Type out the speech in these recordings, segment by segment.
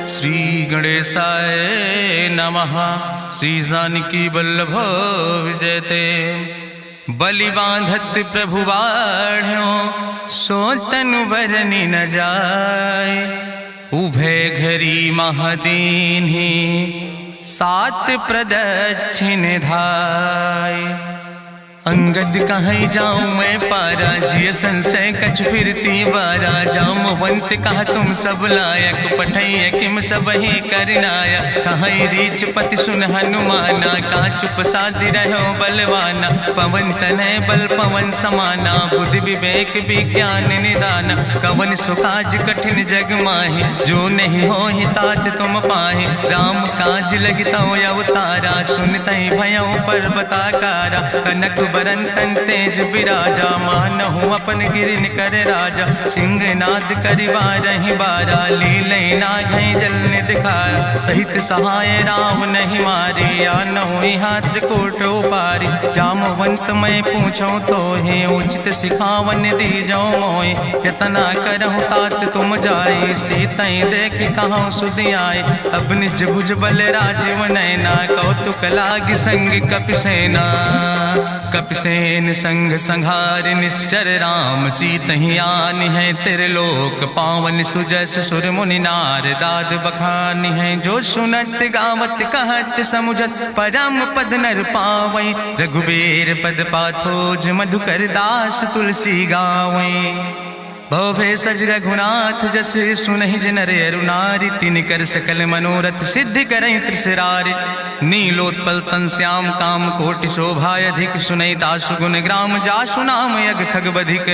श्री गणेशाय नमः। श्री जानकी वल्लभ विजयते। बलि बांधत प्रभु बाढ़ो सो तनु बरनि न जाय। उभय घरी महादीन्हि सात प्रदक्षिण धाय। अंगद कहीं जाऊं मैं पारा जिय संशय कछ फिरती बारा। जामवंत कहा तुम सब लायक पठैय किम सब ही करनाया। कहीं रीच पति सुन हनुमाना कहा चुप साधि रहो बलवाना। पवन तनय बल पवन समाना बुद्धि विवेक विज्ञान निदाना। कवन सुकाज कठिन जग माहि जो नहीं हो ही तात तुम पाहि। राम काज लगितो अवतारा सुनतहि भयउ पर्वताकारा। कनक बरन तन तेज बिराजा मानहु अपन गिरिन कर राजा। सिंह नाद करिवारहि बारा लीलै नागहि जल निधिखारा। सहित सहाय राम नहीं मारे आनहु यहाँ त्रिकूट उपारी। जामवंत मैं पूछो तो हे उचित सिखावन दीजो मोय। यतना करहु तात तुम जाए सीतई देख कहाँ सुधि आए। अब निज भुज बल राजीव नैना कौतुक लाग संग कपिसेना। कपिसेन संग संहार निश्चर राम सीतहि आनि है त्रिलोक पावन। सुजस सुर मुनि नार दाद बखानि है। जो सुनत गावत कहत समुझत परम पद नर पावै। रघुबीर पद पाथोज मधुकर दास तुलसी गावै। भवभय सज रघुनाथ जस सुनहि जिनर अरुनारि। तिन कर सकल मनोरथ सिद्धि करहि त्रिसरारि। नीलोत्पल तन श्याम काम कोटि शोभा अधिक। सुनहि दासु गुण ग्राम जासु नाम यज्ञ खग बधिक।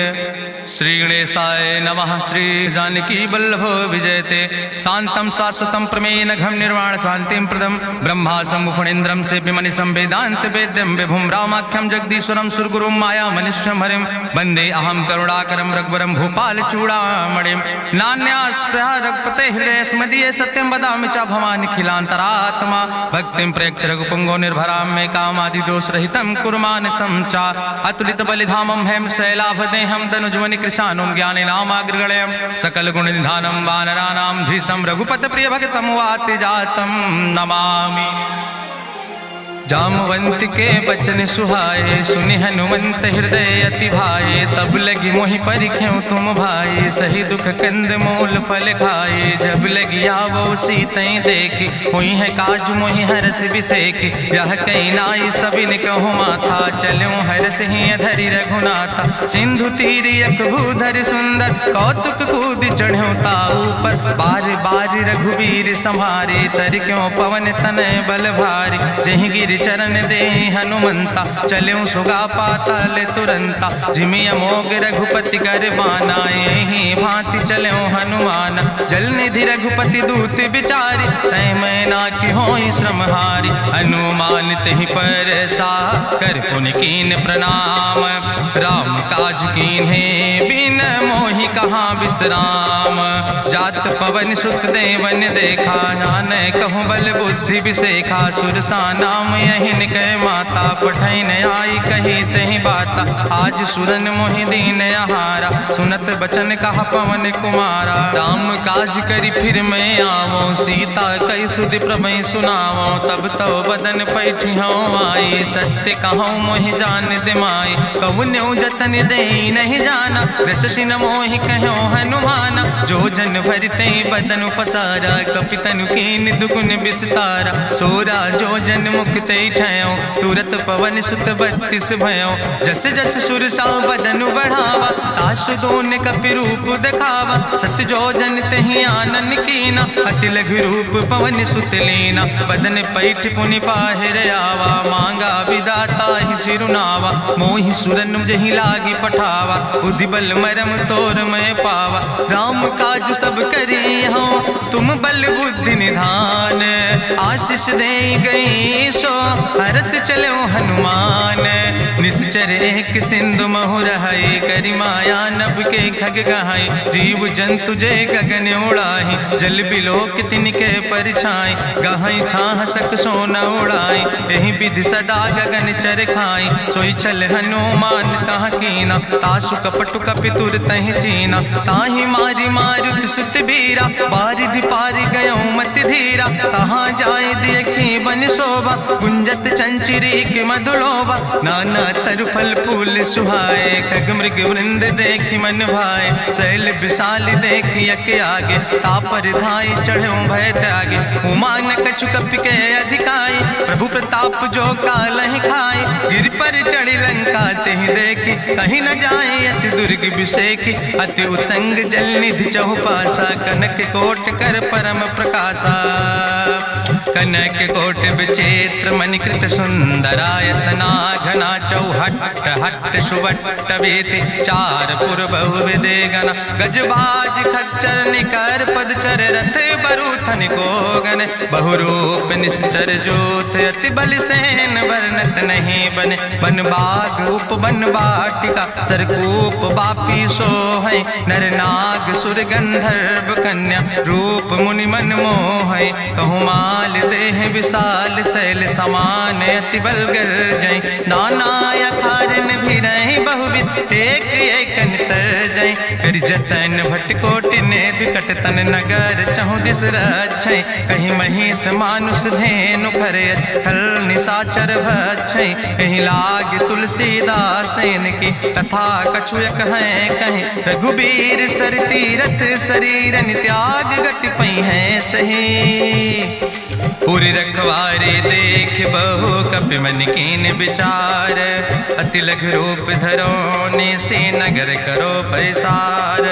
श्री गणेशाय नमः। श्री जानकी वल्लभ विजयते। शांतम शाश्वतम प्रमेयन घम निर्वाण शांतिम प्रदम। ब्रह्मा शंभु फणीन्द्रम सेव्यमणि संवेदांत वेद्यम विभुम रामाख्यम जगदीश्वरम सुरगुरुम माया मनुष्यम हरिम। वंदे अहम करुणाकरम रघुवरम भूपाल चूड़ामणिम। नान्यास्पृहा रघुपते हृदय स्मदीय सत्यम वदामि च भवानिखिलांतरात्मा। भक्तिम प्रयच्छ रघुपुंगो निर्भराम मे कामादि दोष रहितम कुर्मान समचा। अतुलित बलिधामम हेम शैलाभदेहम दनुजवनि कृशानुम ज्ञानि नामाग्रगण्यम। सकल गुण निधानम वानराणाम धीसम रघुपत प्रिय भगतम वाति जातम नमामि। जामवंत के बचन सुहाए सुनि हनुमंत हृदय अति भाए। तब लगी मोहि परिख्यो तुम भाई सही दुख कंद मूल फल खाए। जब लगी आवो सीतई देखी हुई है काज मोहि हरस बिसेखी। यह कई नाई सबिन कहु माथा चलो हरस ही धरि रघुनाथा। सिंधु तीर यक भूधर सुंदर कौतुक कूद चढ़्यो ताऊ पर। बार बार रघुबीर संहारे तर क्यों पवन तनय बल भारी। जहि गिर चरण दे हनुमंता चल्यों सुगा पाताल तुरंता। जिमि अमोघ रघुपति कर बाना यही भांति चल्यों हनुमाना। जल निधि रघुपति दूत बिचारी तय मैना की होई श्रमहारी। हनुमान तहि पर सा कर पुनि कीन प्रणाम। राम काज कीन्हे बिन मोहि कहाँ विश्राम। जात पवन सुत देवन देखा नानय कहूँ बल बुद्धि विसेखा। सुरसा नाम यहिन कह माता पठैन आई कही तहि बाता। आज सुरन मोहि दीन आहारा सुनत बचन कहा पवन कुमारा। राम काज करी फिर मैं आवो सीता कई सुधि प्रभु सुनावो। तब तो बदन पैठी हूँ आई सत्य कहूँ मोहि जान दिमाई। कहुन्यो जतन दे नहीं जाना रससिन मोहि कहो हनुमाना। जो जन भरते बदन पसारा कपितनु कीन दुगुन विस्तारा। सोरा जो जन मुक्ते ठयो तुरत पवन सुत 32 भयो। जस जस सुरसा बदन बढ़ावा तासु दोन कपि रूप दिखावा। सत्य जो जन तहि आनन कीना अति लघु रूप पवन सुत लीना। बदन पैठ पुनि पाहिर आवा मांगा विदाता ही सिरुनावा। मोहि सुरन जहि लागी पठावा बुद्धि बल मरम तोर मैं पावा। राम काज सब करी हो तुम बल बुद्धि निधान। आशीष दे गई सो हरस चलो हनुमान। निश्चर एक सिंधु महुर हई करी माया नभ के खग गहाई। जीव जंतु जे गगन उड़ाही जल बिलोक तिनके परछाई। गहाई छाह सक सोन उड़ाई यही विधि सदा गगन चर खाई। सोई चल हनुमान तह कीना तासु कपटु कपितुर तहि चीना। ताहि मारी मारुत सुत बीरा बारिधि पारि गयो मत धीरा। तहाँ जाय देखी बन शोभा गुंजत चंचिरीक मधुलोभा। नाना तरु फल फूल सुहाए खग मृग वृंद देखी मन भाए। शैल विशाल देखी यके आगे तापर धाई चढ़ो भय त्यागे। उमान कछु कपि के अधिकाई प्रभु प्रताप जो कालहि खाई। गिर पर चढ़ी लंका तेहि देखी कहीं न जाए अति दुर्ग विषेखी। अति उतंग जल निधि चहुपासा कनक कोट कर परम प्रकाशा। कनक कोट विचित्र मणिकृत सुंदरायतना घना चौहट्ट हट्ट सुवट्ट वेति चार पुर बहुविधे गना। गजबाज खच्चर निकर पदचर रथ बरूथन को गन। बहुरूप निश्चर जोत अति बल सेन वर्णत नहीं बने। बन बाग उप बन बाटिका सरकूप बापी सोहै। नर नाग सुर गंधर्व कन्या रूप मुनि मन मोहै। कहूँ माल देह विशाल शैल समान अति बलगर जय। नाना अखारन भी रही बहुविध एक एक अंतर जय। कर जतन भटकोटि ने विकट तन नगर चहु दिस रक्षै। कहीं महिष मानुष धेनु खरे खल निशाचर भक्षै। कहीं लाग तुलसीदास इनकी कथा कछुयक है कहीं। रघुबीर सर तीरथ शरीरन त्याग गति पई है सही। पूरी रखवारे देख बहु कपि मन कीन विचार। अति लघु रूप धरो ने से नगर करो पैसार।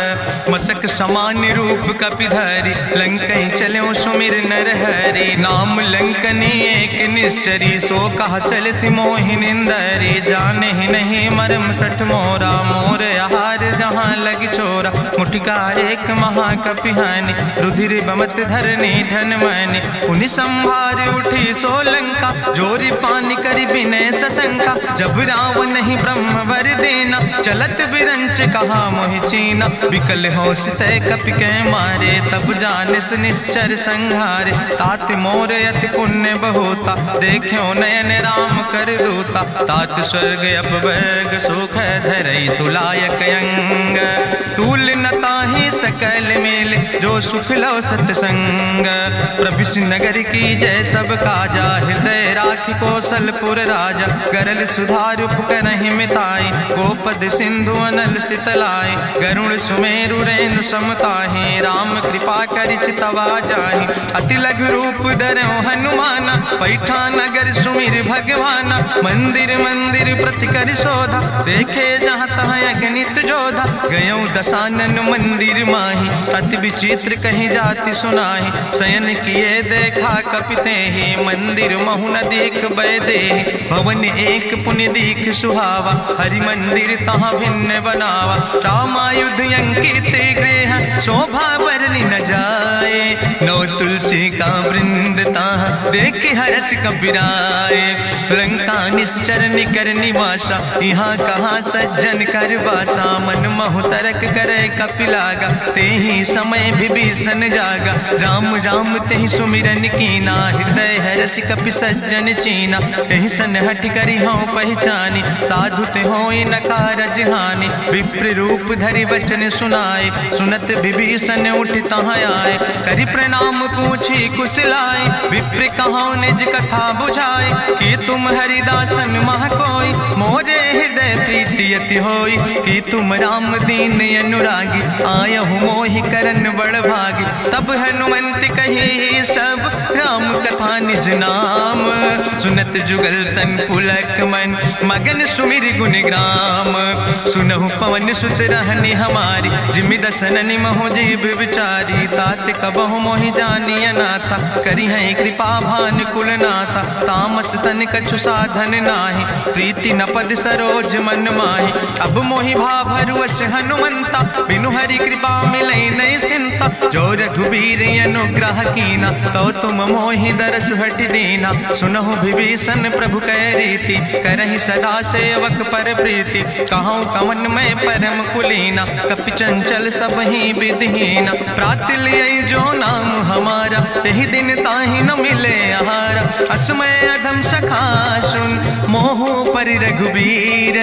मसक समान रूप कपि धरि लंकई चलो सुमिर नर हरि। नाम लंकनी एक निश्चरी सो कहा चल सि मोहि निंदरी। जाने ही नहीं मरम सठ मोरा मोर आहार जहाँ लग चोरा। मुठिकार एक महाकपि हानि रुधिर बमत धरनी धन मनि। पुनि संभार उठी सोलंका जोरी पानी करी विनय सशंका। जब रावण नहीं ब्रह्म वर देना चलत बिरंच कहा मोहि चीना। विकल होश तय कपि के मारे तब जानिस निश्चर संहारे। तात मोर अति पुण्य बहुता देखो नयन राम कर दूता। तात स्वर्ग अपवर्ग सुख धरई तुलायक अंग। तूल न ताहि सकल मेल जो सुख लो सत्संग। प्रभिस नगर की जय सब काजा हृदय राखि कौशलपुर राजा। गरल सुधारु करहि मिताई गोपद सिंधु अनल सितलाई। गरुण सुमेरु रेणु समताहि राम कृपा करि चितवा जाहि। अति लघु रूप धरो हनुमाना पैठा नगर सुमिर भगवाना। मंदिर मंदिर प्रति कर शोधा देखे जहाँ तहाँ अगणित जोधा। गयो दशानन मंदिर माही अति विचित्र कहीं जाति सुनाही। शयन किए देखा कपिते ही मंदिर महु न देख बैदे। भवन एक पुण्य दीख सुहावा हरि मंदिर तहाँ भिन्न बनावा। रामायुध अंकित गृह शोभा वर्णि न जाए। नौ तुलसी का वृंद तहाँ देख हरस कबीराए। लंका निश्चर निकर निवासा यहाँ कहाँ सज्जन कर वासा। मन महु तरक करे कपिलागा ते ही समय विभीषण जागा। राम राम तेहि सुमिरन कीना हृदय हरस कपि सज्जन चीना। एहि सन हठ करि हूँ पहचानी साधु ते होई न कारज हानि। विप्र रूप धरि वचन सुनाए सुनत विभीषण उठ तहाँ आए। करि प्रणाम पूछी कुशलाए विप्र कहाँ निज कथा बुझाए। कि तुम हरिदासन मह कोई मोरे हृदय प्रीति अति होई। कि तुम राम दीन अनुरागी आयहु मोहि करन बड़ भागी। तब हनुमंत कही सब राम कथा निज नाम। सुनत जुगल तन पुलक मन मगन सुमिर गुण ग्राम। सुनहु पवन सुत रहनी हमारी जिमि दसननि महो जीव विचारी। तात कबहु मोहि जानी अनाथा करी है कृपा भान कुलनाथा, तामस तन कछु साधन नाही, प्रीति न पद सरोज मन माही। अब मोहि भाभरु अस हनुमंता, बिनु हरि कृपा मिलै नहीं सिंता। जो रघुबीर अनुग्रह कीना, तो तुम मोहि दरस हटि दीना। सुनहु विभीषण प्रभु कै रीति, करहि सदा सेवक पर प्रीति। कहूँ कवन में परम कुलीना, कपि चंचल सब ही विधिहीना। प्रात लियै जो नाम हमारा, यही दिन ताहि न मिले आहारा। असमय अधम सखा सुन, मोह पर रघुबीर।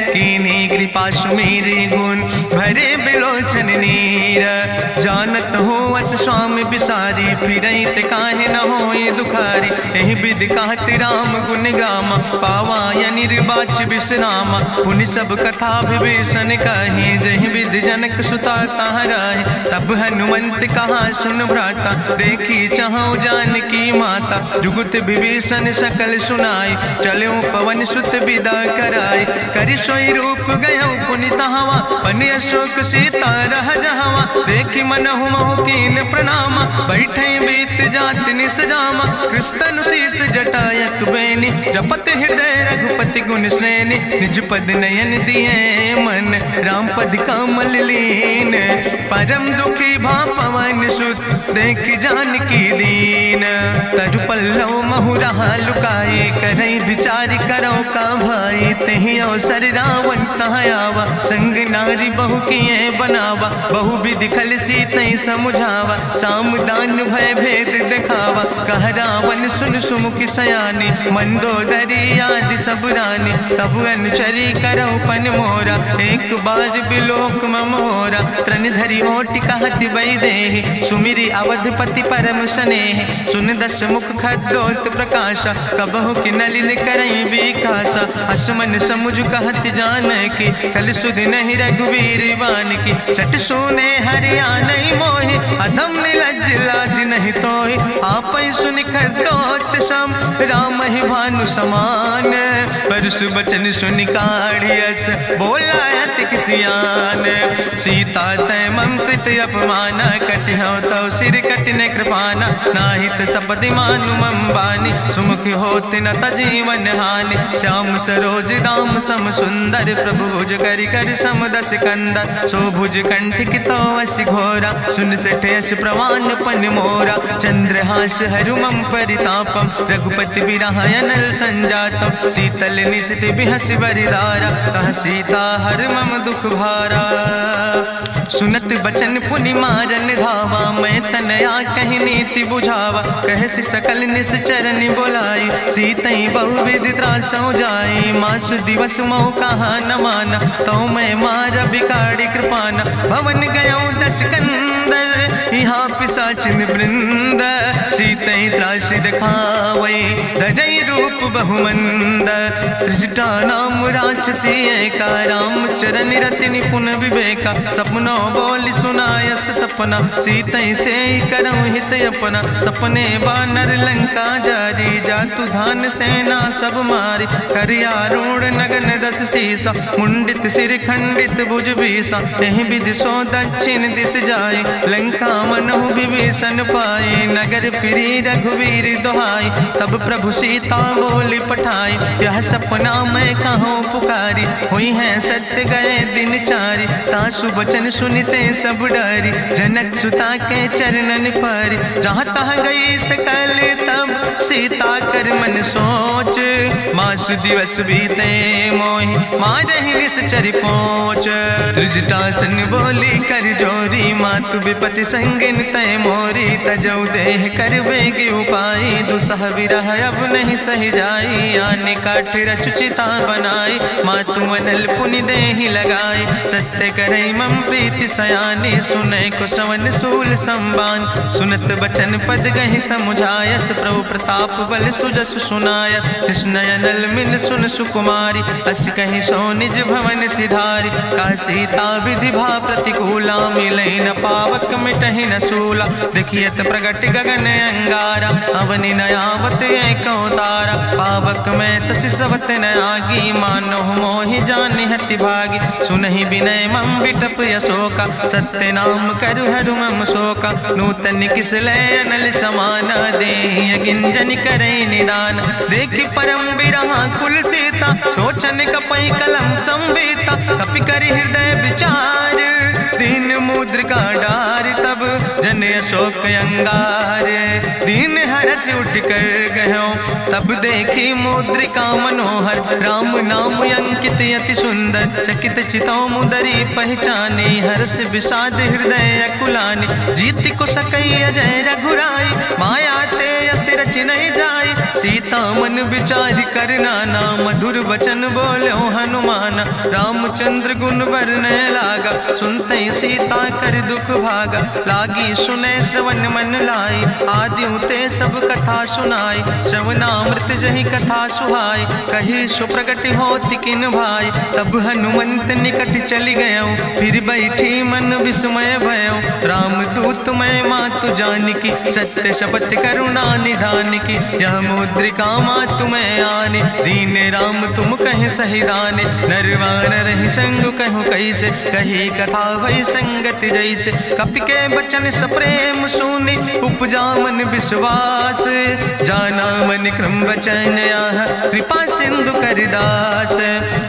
कीन्ही कृपा सुमेरि गुण, भरे बिलोचन नीर। जानत हो अस स्वामी बिसारी, फिरहि ते काहे न होई दुखारी। एहि विधि कहत राम गुण गामा, पावा निर्वाच विश्रामा। पुनि सब कथा विभीषण कही, जहि विधि जनक सुता कहाँ रहे। तब हनुमंत कहा सुन भ्राता, देखी चाहूँ जानकी माता। जुगुत विभीषण सकल सुनाई, चलो पवन सुत विदा कराई। करि सोई रूप गयो पुनि तहवा, बनि अशोक सीता रह जहवा। देखी मनहु मोह कीन प्रणामा, बैठे बीत जात निस जामा। कृष्ण शीस जटायक बेनी, जपत हृदय रघुपति गुण श्रेणी। निज पद नयन दिए मन, राम पद कमल लीन। परम दुखी भा पवन सुत, देख जानकी दीन। तरु पल्लव महु रहा लुकाई, करई विचार करो का भाई। तेहि अवसर रावण तहाँ आवा, संग नारी बहु किए बनावा। बहु विधि खल सीतै समुझावा, साम दान भय भेद दिखावा। कह रावण सुन सुमुखी सयानी, मंदोदरी आदि सब रानी। तब अनुचरी करौ पन मोरा, एक बाज बिलोक ममोरा। त्रन धरि ओट कहत वैदेही, सुमिरि अवधपति परम स्नेह। सुन दस मुख खद्योत प्रकाशा, कबहु कि नलिन करई विकासा। असमन समुझ कहत जानकी, कल सुध नहीं रघुवीर बान की। सट सुने हरियाणई मोहि, अधम निलज्ज लाज नहीं तोहि। आपै सुनि खद्योत सम, राम ही भानु समान। परसु बचन सुनि काढ़ियस, बोला अति किसियान। सीता तै मम कृत अपमाना, कटिहौ तौ सिर कटिन कृपाना। नाहित सपदि मानु मम बानी, सुमुख होत न तजीवन हानि। श्याम सरोज दाम सम सुंदर, प्रभु भुज करि कर सम दस कंदर। सो भुज कंठ कितो अस घोरा, सुन सठे अस प्रवान पन मोरा। चंद्रहास हरु मम परितापम, रघुपति बिरह अनल संजातम। शीतल निशित बिहसि बरिदारा, कह सीता हर मम दुख भारा। सुनत बचन पुनि मारन धावा, मैं तनया कहि नीति बुझावा। कहसि सकल निश्चरनि बोलाई, सीतई बहुविधि त्रासौ जाई। मासु दिवस मोह कहा न माना, तो मैं मार बिगाड़ी कृपाना। भवन गयो दस कंदर, यहाँ पिशाचिन वृंद। सीतई त्रास दिखावै, धजै रूप बहुमंद। त्रिजटा नाम राक्षसी एका, राम चरण रति निपुण विवेका। सपनो बोल सुनायस सपना, सीतई से करऊँ हित अपना। सपने बानर लंका जारी, जातु धान सेना सब मारी। करियारूढ़ नगन दस सीसा, मुंडित सिर खंडित भुज बीसा। यही विधि सो दक्षिण दिस जाए, लंका मनहु विभीषण पाए। नगर फिरी रघुवीर दुहाई, तब प्रभु सीता बोली पठाई। यह सपना मैं कहूँ पुकारी, हुई है सत्य गए दिन चारी। तासु वचन सुनते सब डरी, जनक सुता के चरणन पर। जहाँ तहाँ गई सकल तब, सीता कर मन सोच। मासु दिवस बीते मोहि, मारहि निश्चर पहुँच। त्रिजटासन बोली कर जोरी, मातु विपति संगिन तय मोरी। तजौ देह कर बेग उपाय, दुसह विरह अब नहीं सही जाई। आने काठ रचुचिता बनाई, मातु अनल पुनि देहि लगाई। सत्य करई मम प्रीति सयानी, सुनै को श्रवण सूल संबान। सुनत बचन पद गहि समुझायस, प्रभु प्रताप बल सुजस सुनाय। कृष्ण अनल मिल सुन सुकुमारी, अस कहि सो निज भवन सिधारी। का सीता विधि भा प्रतिकूला, मिलै न पावक मिटहि न सूला। देखियत प्रगट गगन अंगारा, अवनि न आवत एक तारा। पावक में शशि स्रवत न आगी, मानो मोहि जानि हति भागी। सुनहि विनय मम विटप यशोका, सत्य नाम करु हरु मम शोका। तन किसलय अनल समाना दे गिंजन करे निदान देखी परम बिरहा कुल सीता सोचन कपई कलम संवेता कपि करि हृदय विचार दीन मुद्रिका डार तब जन अशोक अंगार दीन हरस उठ कर गयो तब देखी मुद्रिका मनोहर राम नाम अंकित अति सुंदर चकित चितौ मुदरी पहचाने हर्ष विषाद हृदय अकुलाने जीत को सकई अजय रघुराई माया ते यस रच नहीं जाई सीता मन विचार कर नाना मधुर वचन बोलो हनुमान रामचंद्र गुण वर्णय लागा सुनते सीता कर दुख भागा लागी सुने श्रवण मन लाई आदि ते सब कथा सुनाई श्रवणामृत जही कथा सुहाई कही सुप्रगट होति किन भाई तब हनुमंत निकट चली गयो फिर बैठी मन विस्मय भयो राम दूत मैं मातु जानकी सत्य शपथ करुणा निधान की यह मुद्रिका मातु मैं आने दीन राम तुम कहे सही दाने नरवान रही संग कहूँ कैसे कही कथा वही संगत जैसे कपि के बचन सप्रेम सुनी उपजा मन विश्वास जाना मन क्रम वचन आह कृपा सिंधु करिदास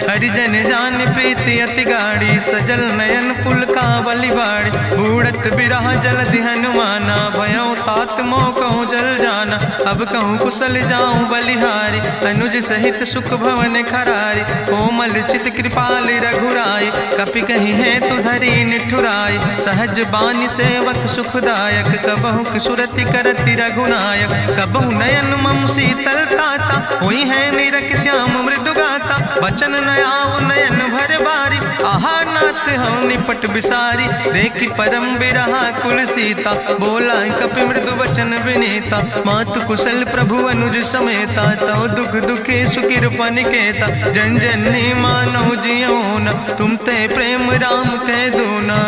हरिजन जान प्रीति अति गाड़ी सजल नयन पुल का बलिबाड़ी बूढ़त बिरह जलधि हनुमाना भयो तात मोह कहूँ जल जाना अब कहूँ कुशल जाऊँ बलिहारी अनुज सहित सुख भवन खरारी कोमल चित कृपाल रघुराई कपि कही है तु धरी निठुराई सहज बानी सेवक सुखदायक कबहु सुरति करति रघुनायक कबहु नयन मम शीतल ताता हुई है निरख श्याम मृदु गाता बचन नयाव नयन भर बारी आहा नाथ हम निपट बिसारी देखी परम बिरहा कुल सीता बोला कपि मृदु वचन विनीता मातु कुशल प्रभु अनुज समेता तव दुख दुखी सुखिर पनिकेता जन जन मानो जियोना तुम ते प्रेम राम कह दो ना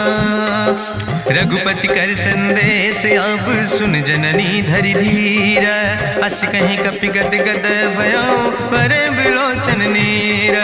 रघुपति कर संदेश अब सुन जननी धरि धीर अस कहीं कपि गद गद भयो पर बिलोचन नीर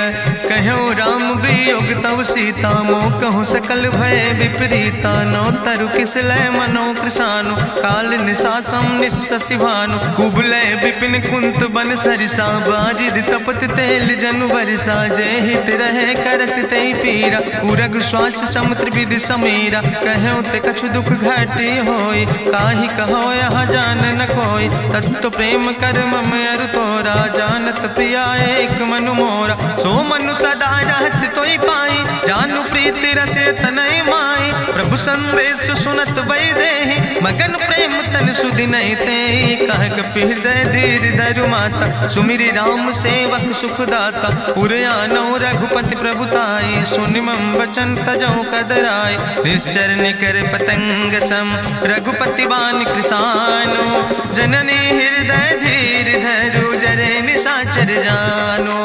कहो राम वियोग तव सीता मोह कहूँ सकल भय विपरीता नो तरु किसलय मनो कृषानु काल निशासम निशसिभानु कुबलय विपिन कुंत बन सरिसा बाजिद तपत तेल जनु बरिसा जय हित रहे करत ते पीरा उरग श्वास समुद्र विधि समीरा कहो ते कछु दुख घाटी होई काहि कहो यह जान न कोई तत्व प्रेम कर मम अरु तोरा जानत प्रिया एक मनु मोरा सो मनु सदा रहत तोई पाई जानु प्रीति रसे तनय माई प्रभु संदेश सुनत वै देहि मगन प्रेम तन सुधि नहीं ते कह कपि हृदय धीर धरु माता सुमिरि राम सेवक सुखदाता पुरयानो रघुपति प्रभुताई सुनि मम वचन तजौ कदराय निश्चर निकर पतंग सम रघुपति बान कृसानो जननी हृदय धीर धरु जरे निशाचर जानो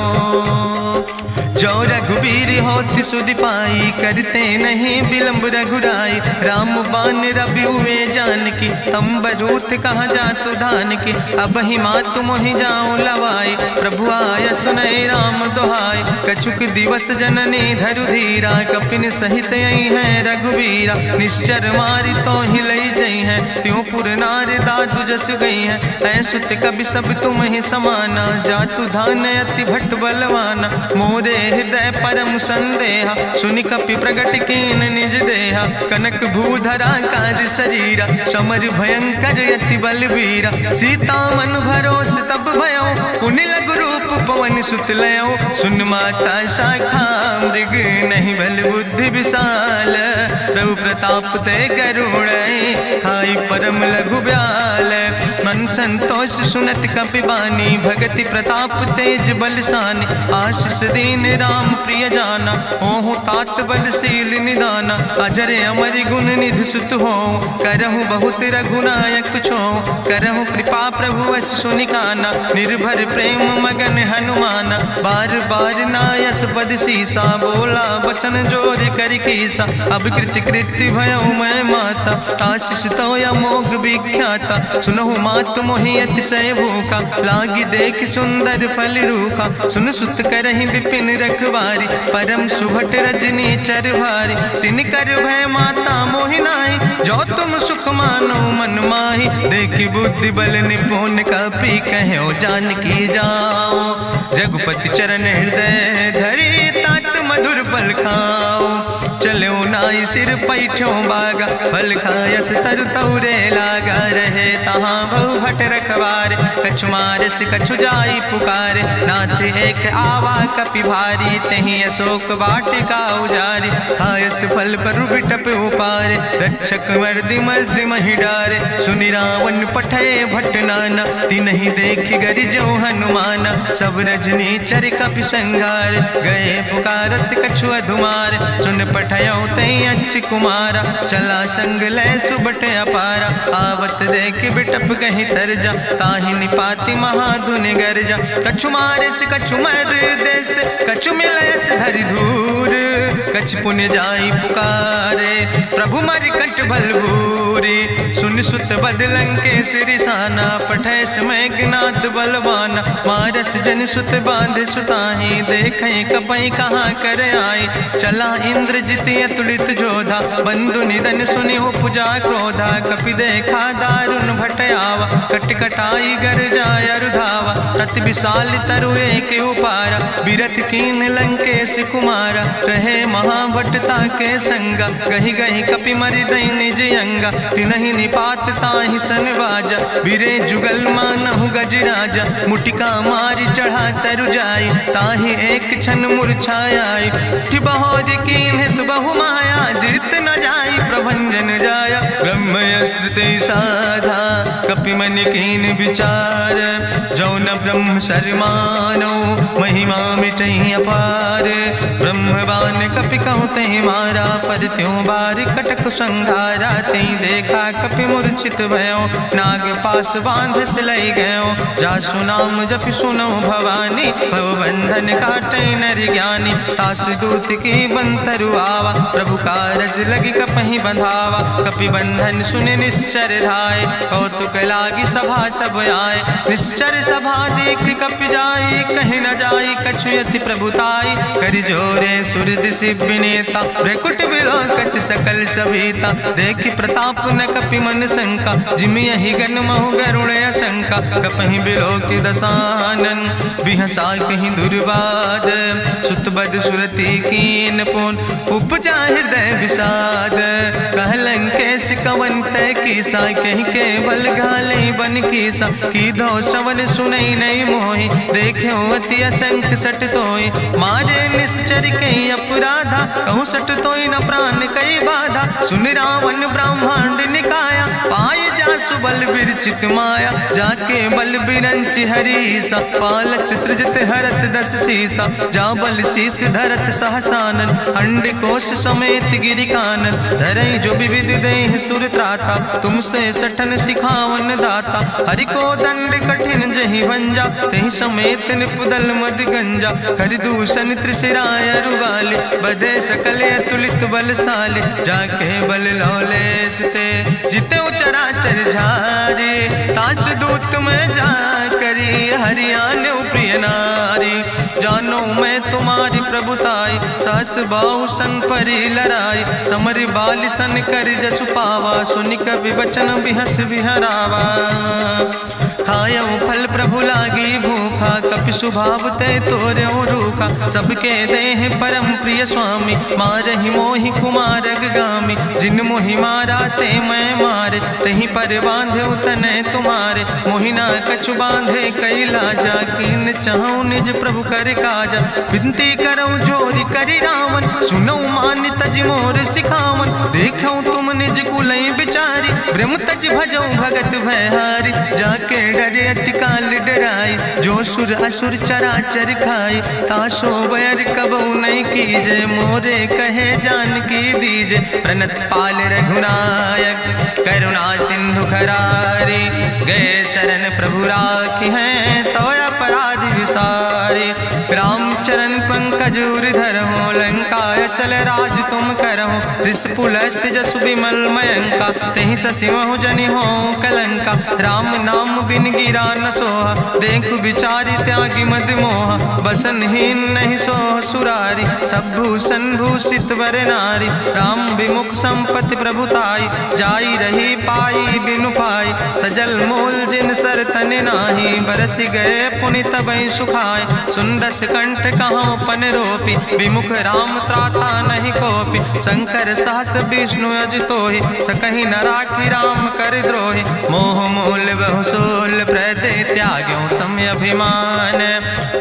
जो रघुवीर होति सुधि पाई करते नहीं विलंब रघुराई राम बान रवि हुए जानकी तंबरूत कहाँ जातु धान की अब ही मातु मोहि जाऊं लवाई प्रभु आय सुनय राम दुहाई कछुक दिवस जननी धरु धीरा कपिन सहित यही है रघुवीरा निश्चर मारी तो ही लई जई है त्यों पुर नार दादु जस गई है ऐसुत कभी सब तुम ही समाना जातु धान अति भट बलवाना मोरे हृदय परम संदेहा सुनि कपि प्रगट कीन निज देहा कनक भूधरा काज शरीरा समर भयंकर यति बलवीरा सीता मन भरोस तब भयो पुनि लघु रूप पवन सुत लयो सुन माता शाखा मृग नहीं बल बुद्धि विशाल प्रभु प्रताप ते करुण खाई परम लघु ब्याल मन संतोष सुनत कपि बानी भगति प्रताप तेज बलसानी आशीष दीन राम प्रिय जाना ओहु तात बलशील निदाना अजर अमर गुण निधि सुत हो करहु बहुत रघुनायक छो करहु कृपा प्रभु अस सुनिकाना निर्भर प्रेम मगन हनुमाना बार बार नायस पद सीसा बोला वचन जोर कर कीसा अब कृति कृति भयो मैं माता आशीष तो अमोघ विख्याता सुनहु मात मोहि अतिशय भूखा, लागी देख सुंदर फल रूखा। सुन सुत करहि विपिन रखवारी, परम सुभट रजनी चर भारी। तिन कर भय माता मोहि नाहि, जो तुम सुख मानो मन माहि। देखि बुद्धि बल निपुण कपि, कहो जानकी जाओ। जगुपति चरण हृदय धरि, तात मधुर फल खाओ। चलो नाई सिर पैठो बागा, फल खायस तरु तौरे लागा। रहे तहाँ बहु भट रखवारे, कछु मारस कछु जाई पुकारे। नाथ एक आवा कपि भारी, तहीं अशोक वाटिका उजारी। खायस फल पर बिटप उपारे, रक्षक मर्दि मर्दि महि डारे। सुनि रावण पठय भट नाना, तिन्हि देखि गरिजो हनुमाना। सब रजनी चर कपि संघार, गए पुकारत कछु अधुमार। सुन पठयो तई अच्छ कुमारा, चला संग लय सुबट अपारा। आवत देख बिटप कहीं तरजा, ताहि निपाति महाधुन गरजा। कछु मारिस कछु मर देस, कछु मिलयस धरि धूर। कछ पुण्य जाई पुकारे, प्रभु मरि कंठ बलभूरी। सुन सुत बदलं के सिरिसाना, पठय समय ज्ञात बलवाना। मारस जन सुत बांध सुताही, देखें कपई कहाँ कर आई। चला इंद्रजित अतुलित जोधा, बंधु निधन सुनि उपजा क्रोधा। कपि देखा दारुण भटयावा, कट कटाई गर जाय रुधावा। तत विशाल तरु एक उपारा, बिरथ कीन लंकेश कुमारा। रहे महाभटता के संगा, गहि गहि कपि मरि दई निज अंगा। तिनहि निपात ताहि सन बाजा, बिरे जुगल मानहु गजराजा। मुटिका मारि चढ़ा तरु जाई, ताहि एक क्षण मूर्छाई। बहोज कीन्हिस बहु माया, जीत न जाई प्रभंजन जाया। ब्रह्मयस्त्र ते साधा, कपि मन कीन विचार। जो न ब्रह्म शर्मानो, महिमा मिटई अपार। ब्रह्मवान कपि कहु तहि मारा, पर त्यों बार कटक संघारा। तई देखा कपि मूर्छित भयो, नाग पास बांध सिलई गयो। जासु नाम जपि सुनो भवानी, भव बंधन काटई नर ज्ञानी। तासु दूत की बंतरु आवा, प्रभु कारज लगी कपहि बंधावा। कपि बंधन सुनि निश्चर धाय, कौतुक लागी सभा सब आए। निश्चर सभा देख कपि जाई, कहीं न जाई कछु यति प्रभुताई। करि जोरे सुर दिसि विनेता, भ्रकुट विलोकत सकल सभीता। देखि प्रताप न कपि मन शंका, जिमि यहि गन महु गरुण असंका। कपहि बिलोकि दसानन, बिहसा कहीं दुर्वाद। सुत बद सुरति कीन पुन, उपजा हृदय विषाद। कहलन केस कवन तय कीसा, कहीं केवल घाले बन कीसा। कीधो श्रवण सुनई नहीं मोहि, देख्यो अति असंख्य सट तोय। मारे निश्चर कई अपराधा, कहूँ सट तोय न प्राण कई बाधा। सुन रावण ब्रह्मांड निकाया, पाय जासु बल विरचित माया। जाके बल बिरंच हरीसा, पालत सृजत हरत दस सीसा। जा बल शीस धरत सहसानन, अंड कोश समेत गिरि कानन। धरई जो विविध देह सुर त्राता, तुमसे सठन सिखावन दाता। हरि को दंड कठिन जहि भंजा, तहि समेत निपुदल मद गंजा। कर दूषण त्रिशिराय रुवाले, बधे सकल अतुलित बलशाले। जाके बल लौलेस ते, जिते चराचर झारे। तास दूत में जा करी, हरियाण प्रिय नारी। जानो मैं तुम्हारी प्रभुताई, सास बाहु सन परी लड़ाई। समर बाल सन कर जसु पावा, सुनि कवि वचन बिहस बिहरावा। खायो फल प्रभु लागी भूखा, कपि सुभाव ते तोर्यो रूखा। सबके देह परम प्रिय स्वामी, मारहि मोहि कुमारग गामी। जिन मोहि मारा ते मैं मारे, तहीं पर बांधे तने तुम्हारे। मोहिना कछु बांधे कैला, जाकीन चाहूं निज प्रभु कर काजा। विनती करऊं जोरी करि रावण, सुनऊ मान तज मोर सिखावन। देखऊं तुम निज कुलई बिचारी, ब्रह्म तज भजऊं भगत भयहारी। जाके डरे अति काल डराई, जो सुर असुर चराचर खाई। तासो बैर कबऊ नहीं कीजे, मोरे कहे जानकी दीजे। प्रणत पाल रघुनायक, करुणा सिंधु खरारी। गए शरण प्रभु राखी हैं, तो अपराध विसारे। रामचरण पंकज खजूर धरहु, लंकाय चल राज तुम करहु, रिसपुलस्त जसु विमल मयंका, तेहि ससिमहु जनि हो कलंका, राम नाम बिन गिरा न सोहा, देखु विचारि त्यागी मद मोहा, बसनहीन नहीं सोह सुरारी, सब भूषण भूषित वर नारी, राम विमुख संपत्ति प्रभुताई, जाई रही पाई बिनु पाई, सजल मूल जिन सर तन नाही, बरस गए पुनि तबहि सुखाय, सुंदस कंठ कहाँ पन रोपी, विमुख राम त्राता नहीं कोपी, शंकर सहस विष्णु अजितोहि, सकहि न राखि राम कर द्रोहि, मोह मूल बहु सोल प्रदे त्याग्यो तम अभिमान,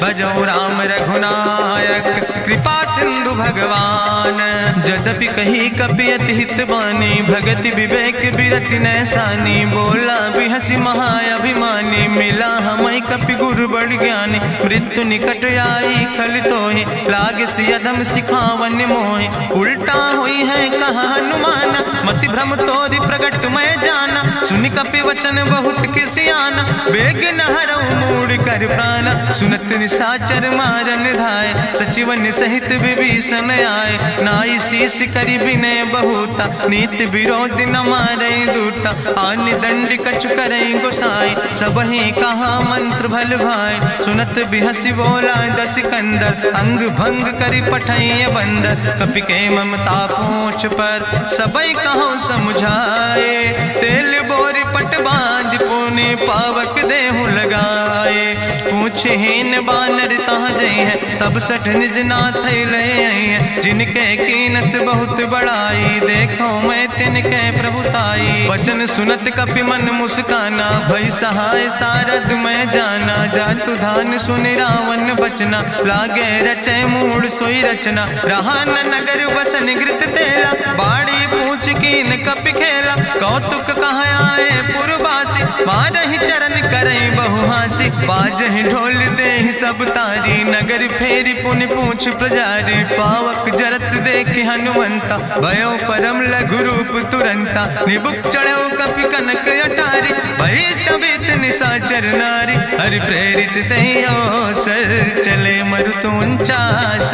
भजो राम रघुनायक कृपा सिंधु भगवान, जदपि कही कपि अति हित बानी, भगति विवेक बिरति नैसानी, बोला बिहसी महाअभिमानी, मिला हमई कपि गुरु बड़ ज्ञानी, मृत्यु निकट आई खल तोहि, लागे सियदम सिखावन मोहि, उल्टा हुई है कहा हनुमान, मति भ्रम तोरि प्रगट मैं जाना, सुनि कपि वचन बहुत किसियाना, बेग न हरऊ मूढ़ कर प्राण, सुनत निशाचर मारन धाय, सचिवन सहित विभीषण आए, नाई शीस करि विनय बहुता, नीति विरोध न मारै दूता, आन दंड कछु करै गोसाई, सबहि कहा मंत्र भल भाई, सुनत बिहसी बोला दस कंदर, अंग भंग करि पठैय बंदर, कपि के ममता पूछ पर सबई कहो समुझाए, तेल बोरी पट बांध पुनि पावक देहु लगाए, पूछहीन बानर तहाँ जई है, तब सठ निज नाथ ले आई है, जिनके कीनस बहुत बड़ाई, देखो मैं तिनके प्रभुताई, वचन सुनत कपि मन मुस्काना, भई सहाय सारद मैं जाना, जातु धान सुनि रावण बचना, लागे रचे मूढ़ सोई रचना, रहा न नगर बसन घृत तेला, बाड़ी पूछ कीन कपि खेला, कौतुक कहाँ आए पुरबासी, मारहि चरण करई बहुहासी, बाजहि ढोल देहि सब तारी, नगर फेरी पुनि पूछ प्रजारी, पावक जरत देखि हनुमंता, भयो परम लघु रूप तुरंता, निबुक चढ़ो कपि कनक अटारी, भई सबित निशाचर नारी, हरि प्रेरित तहि अवसर, चले मरुत 49,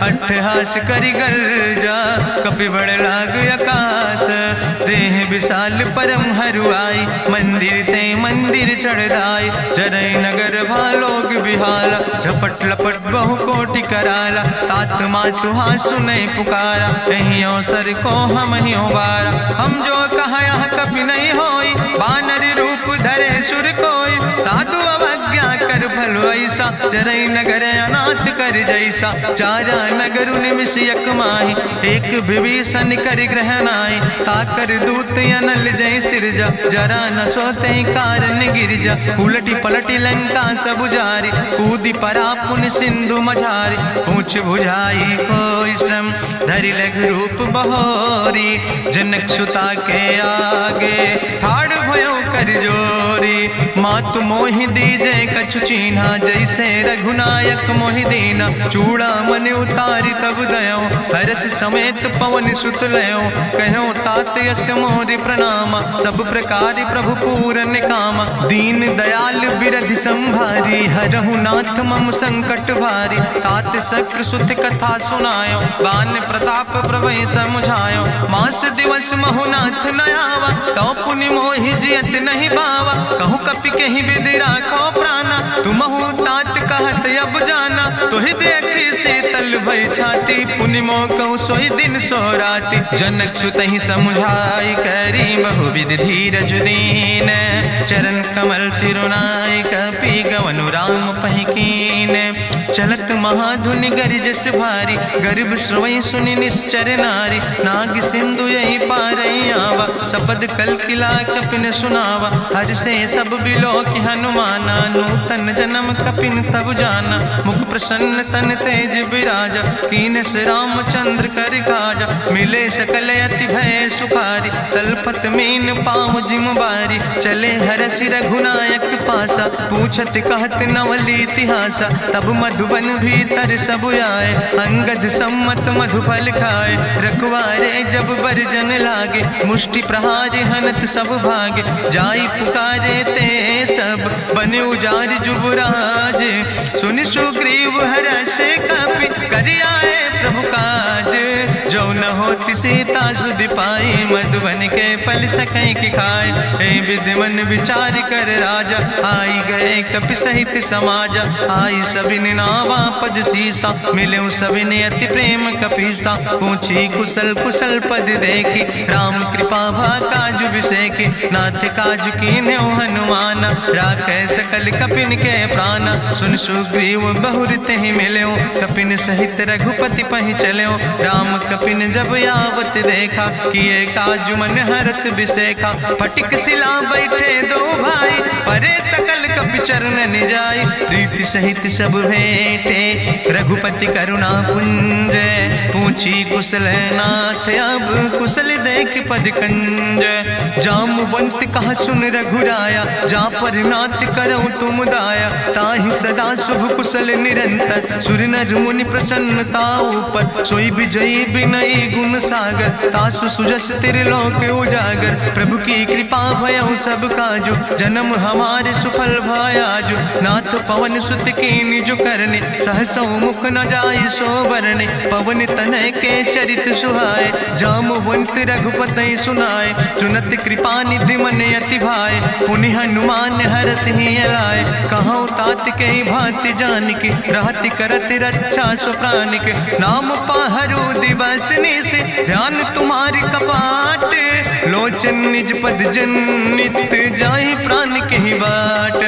अट्ठहास करि गर्जा, कपि बड़ लाग आकाश, देह विशाल परम हरुआई, मंदिर ते मंदिर चढ़ाई, जरई नगर भालोग बिहाला, झपट लपट बहु कोटि कराला, तात मातु हाँ सुनै पुकारा, यही अवसर को हम ही उबारा, हम जो कहा यहाँ कभी नहीं होई, बानर रूप धरे सुर कोई, साधु अवज्ञा कर फल ऐसा, जरई नगर अनाथ कर जैसा, चारा नगर निमिष यक माही, एक विभीषण कर ग्रहण आई, ताकर दूत अनल जय सिरजा, जरा न सोते कारण गिरजा, उलटी पलटी लंका सब जारी, कूदी परा पुन सिंधु मझारी, पूछ बुझाई कोई श्रम, धरि लघु रूप बहोरी, जनक सुता के आगे ठाड़ भयो कर जोरी, मातु मोहि दीजे कछु चीन्हा, जैसे रघुनायक मोहि दीना, चूड़ा मन उतारी तब दयो, हरस समेत पवन सुत लयो, कहो तात यस मोरि प्रणामा, सब प्रकार प्रभु पूरन कामा, दीन दयाल बिरधि संभारी, हरहु नाथ मम संकट भारी, तात शक्र सुत कथा सुनायो, बान प्रताप प्रभय समुझायो, मास दिवस महुनाथ न आवा, तो पुनि मोहि जियत नहीं बावा, कहु कपि कहि विधि राखो प्राणा, तुमहु तात कहत अब जाना, तोहि देखी शीतल भई छाती, पुनि मोह कहु सोई दिन सो राति, जनक सुतहि समुझाई करी बहुविधि धीरज दीन, चरण कमल सिरुनाई कपि गवनु राम पहि कीन, चलत महाधुनि गरिजस भारी, गर्भ श्रवई सुनि निश्चर नारी, नाग सिंधु यही पारई आवा, सबद कल किला कपिन सुनावा, हर से सब बिलो कि हनुमाना, नूतन जन्म कपिन तब जाना, मुख प्रसन्न तन तेज विराजा, कीनस रामचंद्र कर काजा, मिले सकल अति भय सुखारी, तलपत मीन पाँव जिम बारी, चले हरस रघुनायक पासा, पूछत कहत नवल इतिहासा, तब मधुबन भीतर सब आए, अंगद सम्मत मधुफल खाए, रखवारे जब बरजन लागे, मुष्टि प्रहार हनत सब भागे, जाई पुकारे ते सब बने उजार जुबराज, सुन सुग्रीव हरषे कपि करि आए प्रभु काज। जो न होति सीता सुध पाई, मधुबन के फल सकै कि खाए। हे विधि मन विचार कर राजा, आई गए कपि सहित समाजा। आई सबिन नावा पद सीसा, मिले सबिन अति प्रेम कपीसा। पूछी कुशल कुशल पद देखी, राम कृपा भा काजु बिसेकी। नाथ काजु कीन्हे हनुमाना, राखै सकल कपिन के प्राणा। सुन सुग्रीव बहुर तेहि मिल्यो, कपिन सहित रघुपति पहि चल्यो। राम कपिन जब यावत देखा, किए काजु मन हरस बिसेखा। फटिक सिला बैठे दो भाई, परे सकल कपि चरण जाय। प्रीति सहित सब भेंटे, रघुपति करुणा पुंज। पूछी कुशल नाथ, अब कुशल देख पद कंज। जामवंत कहा सुन रघुराया, जा पर नाथ करऊँ तुम दाया। ताहि सदा शुभ कुशल निरंतर, सुर नर मुनि प्रसन्नता ऊपर। सोई विजयी विनयी गुण सागर, तासु सुजस त्रिलोक उजागर। प्रभु की कृपा भयउ सब काजु, जन्म हमारे सुफल भयाजु। नाथ पवन सुत की निज करने, सहसो मुख न जाय सो बरने। पवन तनय के चरित सुहाए, जामवंत रघुपति सुनाए। चुनत कृपा निधि मन अति भाए, पुनि हनुमान हरस ही लाए। कहूँ तात के भांति जानकी, रहति करत रक्षा सो प्राणिक। नाम पाहरु दिवस निस, ध्यान तुम्हारी कपाट। लोचन निज पद जनित, जाहि प्राण के ही बाट।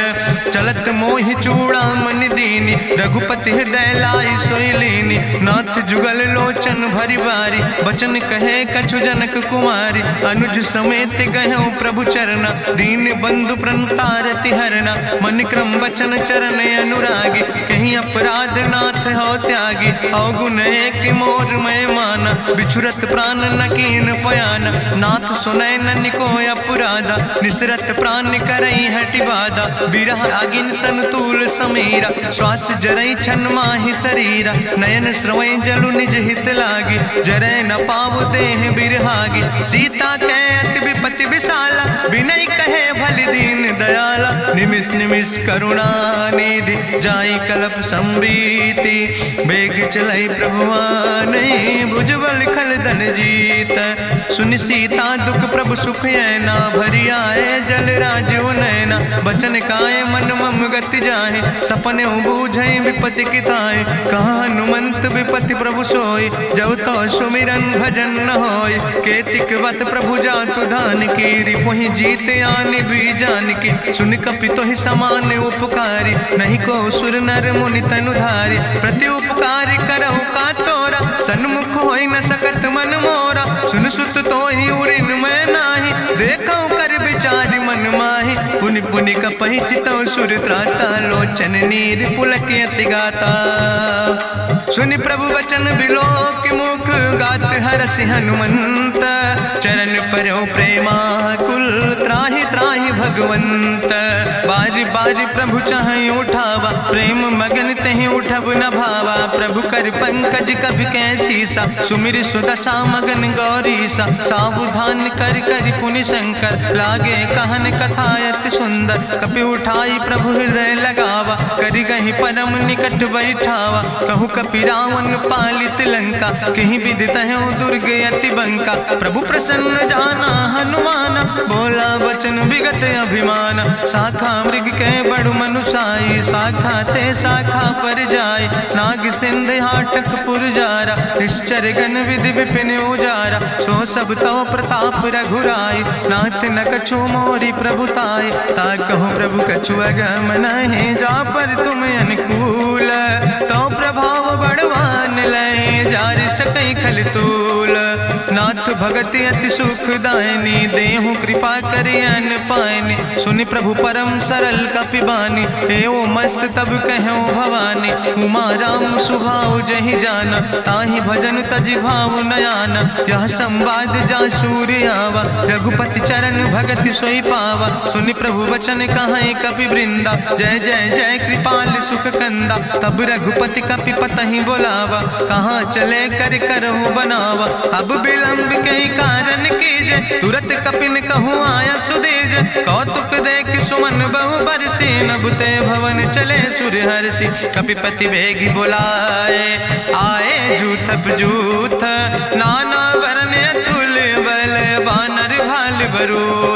चलत मोहि चूड़ामणि दीनी, रघुपति हृदय लाई सोई लीनी। नाथ जुगल लोचन भरि बारी, बचन कहे कछु जनक कुमारी। अनुज समेत गहु प्रभु चरना, दीन बंधु प्रणतारति हरना। मन क्रम बचन चरण अनुरागी, कहीं अपराध नाथ हो त्यागी। अवगुण एक मोर मैं माना, बिछुरत प्राण न कीन पयाना। नाथ सुनय ननि को अपराधा, निसरत प्राण करई हटि बाधा। बिरह अगिन तन तूल समीरा, श्वास जरई छन माहि शरीरा। नयन श्रवै जलु निज हित लागी, जरै न पाव देह बिरहागी। सीता के अति विपति विशाला, बिनय कहे भलि दीन दयाला। निमिष निमिष करुणा निधि, जाई कलप संबीति। बेग चलई प्रभुआनै, भुजबल खल धन जीत। सुनि सीता दुख प्रभु सुख ऐना, भरि आए जल राजु नैना। बचन काए मन मम गति जाहे, सपने बूझै विपति किताए। कहा हनुमंत विपति प्रभु सोई, जब तो सुमिरन भजन न होय। केतिक वत प्रभु जातु धान की, रिपुहि जीत आनि भी जान की। सुन कपि तोहि समान उपकारी, नहीं को सुर नर मुनि तनुधारी। प्रति उपकार करहु का तोरा, सन्मुख होई न सकत मन मोरा। सुन सुत तोहि उरिन मैं नाही, देखौ कर विचार मन माहि। पुनि पुनि कपहि चितौ सुर त्राता, लोचन नीर पुलक अति गाता। सुनि प्रभु वचन बिलोक मुख, गात हरसि हनुमंत। चरण परौ प्रेमाकुल, त्राहि त्राहि भगवंत। बाज बाज प्रभु चाहि उठावा, प्रेम मगन तेहि उठब न भावा। प्रभु कर पंकज कभि कैसीसा, सुमिर सुदशा मगन गौरीसा। सावधान कर कर पुनि शंकर, लागे कहन कथा अति सुंदर। कपि उठाई प्रभु हृदय लगावा, करि गहि परम निकट बैठावा। कहु कपि रावण पालित लंका, कहीं विधि तहु दुर्ग अति बंका। प्रभु प्रसन्न जाना हनुमाना, बोला वचन विगत अभिमान। शाखा मृग के बड़ु मनुसाई, शाखा ते शाखा पर जाय। नाग सिंध हाटक पुरजारा, निश्चर गण विधि विपिन उजारा। सो सब तव प्रताप रघुराई, नाथ न कछु मोरी प्रभुताई। ता कहूँ प्रभु कछु अगम नहीं, जा पर तुम अनुकूल। तो प्रभाव बड़वान लय, जार सकई खल तूल। नाथ भगति अति सुखदायनी, देहु कृपा करि अन पायनी। सुनि प्रभु परम सरल कपिबानी, एओ मस्त तब कहूँ भवानी। उमा राम सुभाव जहि जाना, ताहि भजन तजि भाव नयाना। यह संवाद जा सूर्य आवा, रघुपति चरण भगति सोई पावा। सुनि प्रभु वचन कहाई कपि वृंदा, जय जय जय कृपाल सुख कंदा। तब रघुपति कपि पतहि बोलावा, कहाँ चले कर करहु बनावा। अब विलंब के कई कारण कीज, तुरत कपिन कहूँ आया सुदेज। कौतुक देख सुमन बहु बरसी, नभते भवन चले सूर्य हर्षि। कपिपति वेगी बुलाए, आए जूथप जूथ, नाना वरण अतुल बल, बानर भाल बरूथ।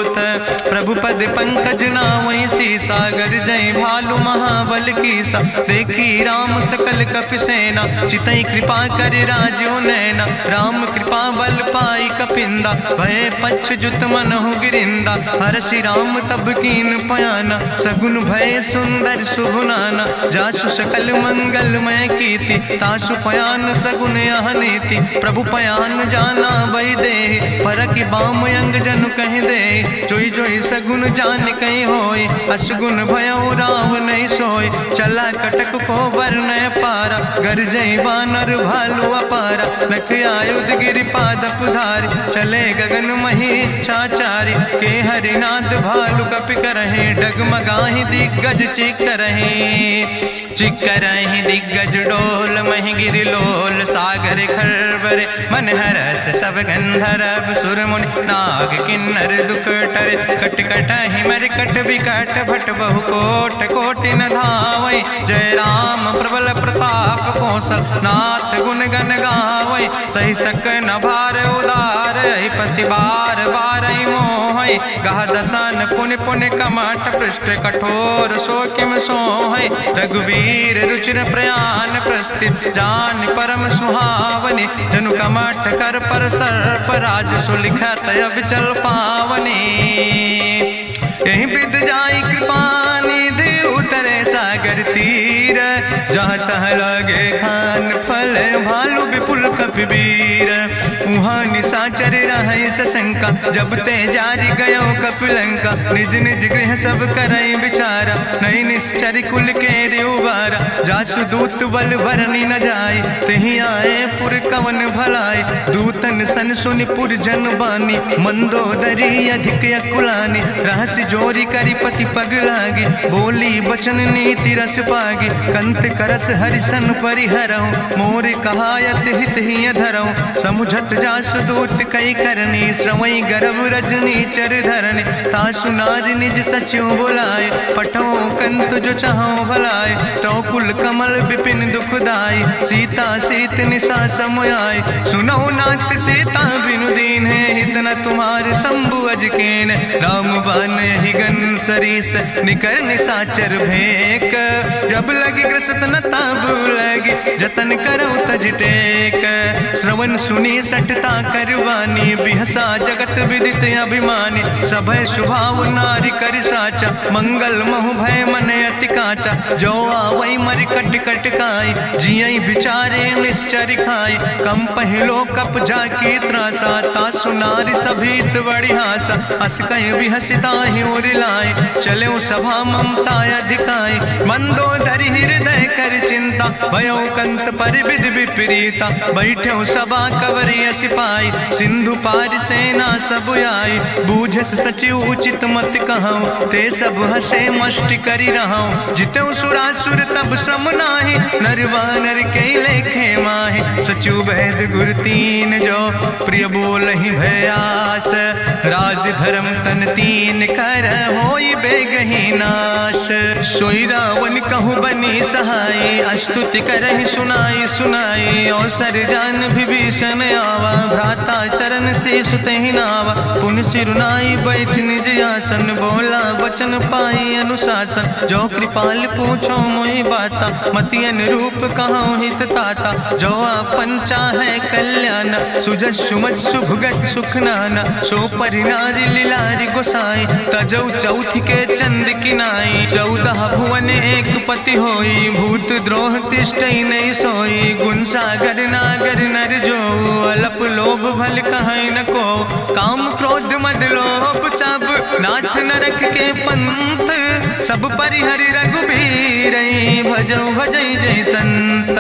प्रभु पद पंकज नावै सीसा, सागर जय भालु महाबल कीसा। देखी राम सकल कपि सेना, चितई कृपा कर राजो नैना। राम कृपा बल पाई कपिंदा, भय पक्ष जुत मनहु गिरिंदा। हरषि राम तब कीन पयाना, सगुन भय सुंदर शुभ नाना। जासु सकल मंगलमय कीर्ति, तासु पयान सगुन अहनीति। प्रभु पयान जाना बई दे, परकि बाम अंग जनु कहि दे। जोई जोई सगुन जान कहीं होय, असगुन भयो राव नहीं सोय। चला कटक को वर्णय पारा, गरजई बानर भालु अपारा। लख आयुध गिरि पादप धारि, चले गगन मही इच्छाचारि। के हरिनाद भालु कपि करहि, डगमगाहि दिग्गज चिकरहि। चिकरहि दिग्गज डोल, महि गिरि लोल। सागर खरबर मन हरस, सब गंधर्व सुर मुनि। नाग किन्नर दुख टरे, कट कटहि मरकट विकट। भट बहु कोट कोटि न धावै, जय राम प्रबल प्रताप कौशल। नाथ गुण गण गावै, सही सक न भार उदार। पति बार बार मोहै, गह दसन पुनि पुनि कमठ। पृष्ठ कठोर सो किम सोहै, रघुवीर रुचिर प्रयाण। प्रस्थित जान परम सुहावनी, जनु कमठ कर पर सर्प। राज सुलिखत अविचल पावनी, यही विद जाई कृपा निधि। उतरे सागर तीर, जहाँ तह लगे खान फल। भालु विपुल कपिवीर, उहाँ निशाचर रहै सशंका। जब ते जारी गयो कपिलंका, निज निज गृह सब करई विचारा। नहीं निश्चर कुल के उबारा, जासु दूत बल भरनी न जाय। तेहि आए पुर कवन भलाई, दूतन सन सुनि पुर जन बानी। मंदोदरी अधिक अकुलानी, रहस्य जोरी करी पति पग लागी। बोली बचन नीति रस पागी, कंत करस हरिसन परिहरऊँ। मोर कहायत हित ही धरऊँ, समुझत जासु दूत कई करनी। श्रवई गर्भ रजनी चर धरनी, तासु नाज निज सचिव बुलाए। पठो कंत जो चाहो भलाए, तो कुल कमल विपिन दुखदाई। सीता सीत निशा समयाय, सुनो नाथ सीता बिनु दीन है। हित न तुम्हारे शंभु अजकेन, राम बान ही गन सरीस। निकर निशाचर भेक, जब लगी ग्रसत न ताब लगी। जतन करो तज टेक, श्रवण सुनी सटता करवानी। बिहसा जगत विदित अभिमानी, सभय स्वभाव नारी कर साचा। मंगल महु भय मन अति काचा, जो आवै मर कट कट खाई। जियई बिचारे निश्चर खाई, कम पहलो कप जाकी त्रासा। तासु नारी सभीत बड़ी हासा, अस कहीं विहसिता ही उर लाए। चले सभा ममता अधिकाई, मंदोदरी हृदय कर चिंता। भयो कंत पर विध विपरीता, बैठे सभा कवरिय सिपाही। सिंधु पार सेना सब आई, बूझस सचिव उचित मत कहूँ। ते सब हसे मष्ट करी रहूँ, जितऊ सुरासुर तब श्रम नाही। नरवानर के लेखे माहि, सचिव भेद गुर तीन जो। प्रिय बोल ही भयास, राज धर्म तन तीन कर। होई बेगही नाश, सोई रावण कहूँ बनी सहाय। अस्तुति करहि सुनाई सुनाई, अवसर जान विभीषण आवा। भ्राता चरण से सुतहि नावा, पुन सिरुनाई बैठ निज आसन। बोला वचन पाई अनुशासन, जो कृपाल पूछो मोहि बाता। मति अनुरूप कहूँ हित ताता, जो आपन चाहे कल्याण। सुजस सुमत सुभगत सुख नाना, सो परिनारी लीलारी गोसाई। तजौ चौथ के चंद किनाई, 14 भुवन एक पति होई। भूत द्रोह तिष्ठई नहीं सोई, गुण सागर नागर नर जो। अलप लोभ भल कहीं न को, काम क्रोध मद लोभ सब। नाथ नरक के पंथ, सब परिहरि रघुबीर। भजौ भजई जय संत,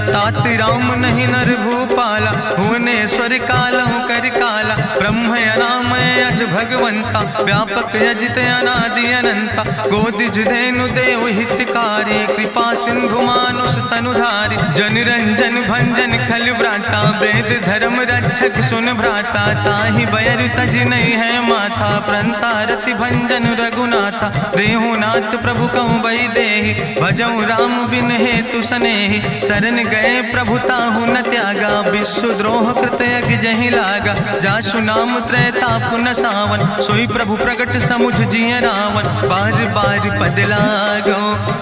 तात राम नहीं नर भूपाला। भुवनेश्वर कालहु कर काला ब्रह्म अनामय अज भगवंता व्यापक अजित अनादि अनंता गोदिज धेनु देव हितकारी कृपा सिंधु मानुष तनुधारी जन रंजन भंजन खल व्राता वेद धर्म रक्षक सुन भ्राता ताहि बयर तज नहीं है माथा प्रंता रति भंजन रघुनाथा देहुनाथ प्रभु कहूँ बई देहि भजऊ राम बिन हेतु सनेहि शरण गए प्रभु ताहु न त्यागा विश्व द्रोह कृत यज्ञ जहि लागा जासु नाम त्रैताप न सावन सोई प्रभु प्रगट समुझ जिय रावण बार बार पद लागो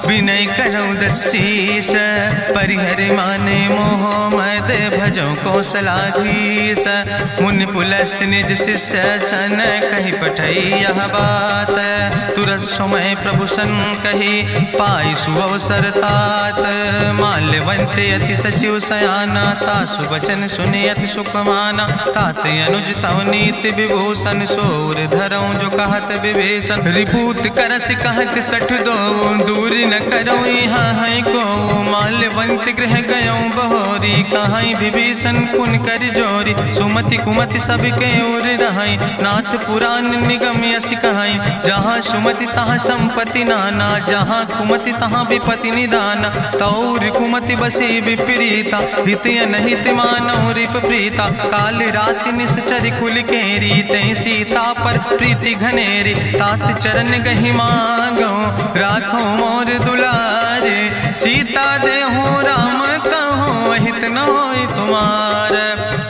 विनय करऊँ दसीस परिहर माने मोह मद भजो कौशलाधीश मुनि पुलस्त निज शिष्य सन कही पठई यह बात तुरत समय प्रभु सन कही पाई सुअवसर तात माल्यवंत अति सचिव सयाना तासु वचन सुने अति सुख माना तात अनुज तव नीति विभूषण सोर धरऊँ जो कहत विभीषण रिपूत करस कहत सठ दो दूर न करो यहाँ है को माल्यवंत गृह गयो बहोरी कहाई विभीषण पुन कर जोरी सुमति कुमति सबके ओर रहाई नाथ पुराण निगम यश कहाई जहाँ सुमति तहाँ संपत्ति नाना जहाँ कुमति तहाँ विपति निदाना तौर कुमति बसी विपरीता हित अनहित मानव रिप प्रीता काल राति निश्चर कुल केरी तै सीता पर प्रीति घनेरी तात चरण गहि मांगो राखो मोर दुलारे सीता देहु राम कहो अहित न होय तुम्हार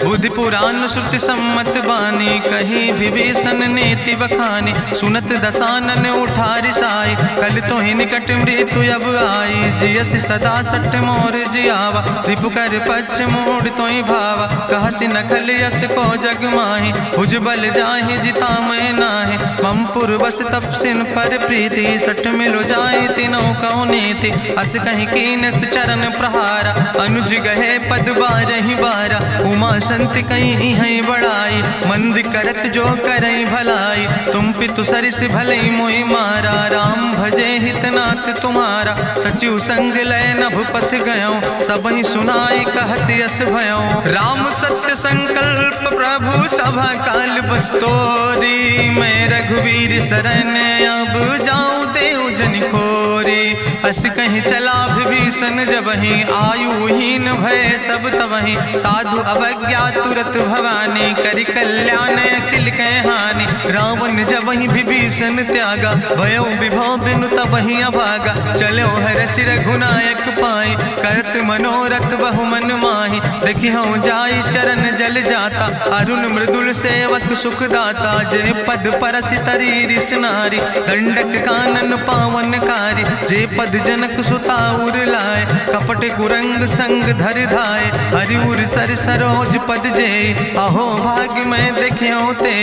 बुद्धि पुराण श्रुति सम्मत बानी कही विभीषण नेति बखानी सुनत दसानन उठारि साई कल तो ही निकट मृत्यु अब आई जियस सदा सठ मोर जियावा रिपु कर पक्ष मोड़ तो ही भावा कहसी नखल यस को जग माही भुज बल जाहि जिता मैं नाही मम पुर बस तपसिन पर प्रीति सठ मिलो जाए तीनों कौ नीति अस कहीं कीनस चरण प्रहारा अनुज गहे पद बारहि बारा उमा संत कहीं है बड़ाई मंद करत जो करई भलाई तुम पितु सरिस भले मोहि मारा राम भजे हितनाथ तुम्हारा सचिव संग लय नभ पथ गयो सब ही सुनाई कहत यस भयो राम सत्य संकल्प प्रभु सभा काल बस्तोरी मैं रघुवीर शरण अब जाऊं देव जन खोरी अस कहीं चला विभीषण जबहि आयुहीन भय सब तबहि साधु अवज्ञा तुरत भवानी करि कल्याण अखिल कह हानि रावण जबहि विभीषण त्यागा भयो विभव बिनु तबहि अभागा चलो हरसि रघुनायक पाई करत मनोरथ बहु मन माहि देखियो जाई चरण जल जाता अरुण मृदुल सेवक सुख दाता जे पद परसि तरी रिस नारी दंडक कानन पावन कारी जे पद जनक सुता उर लाए कपट कुरंग संग धर धाय हरिउर सर सरोज पद जे अहो भाग्य मैं देख्यो ते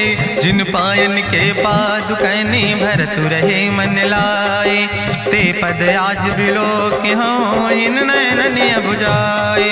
जिन पायन के पादु कहनी भरत रहे मन लाए ते पद आज बिलोक हो इन नयन बुझाए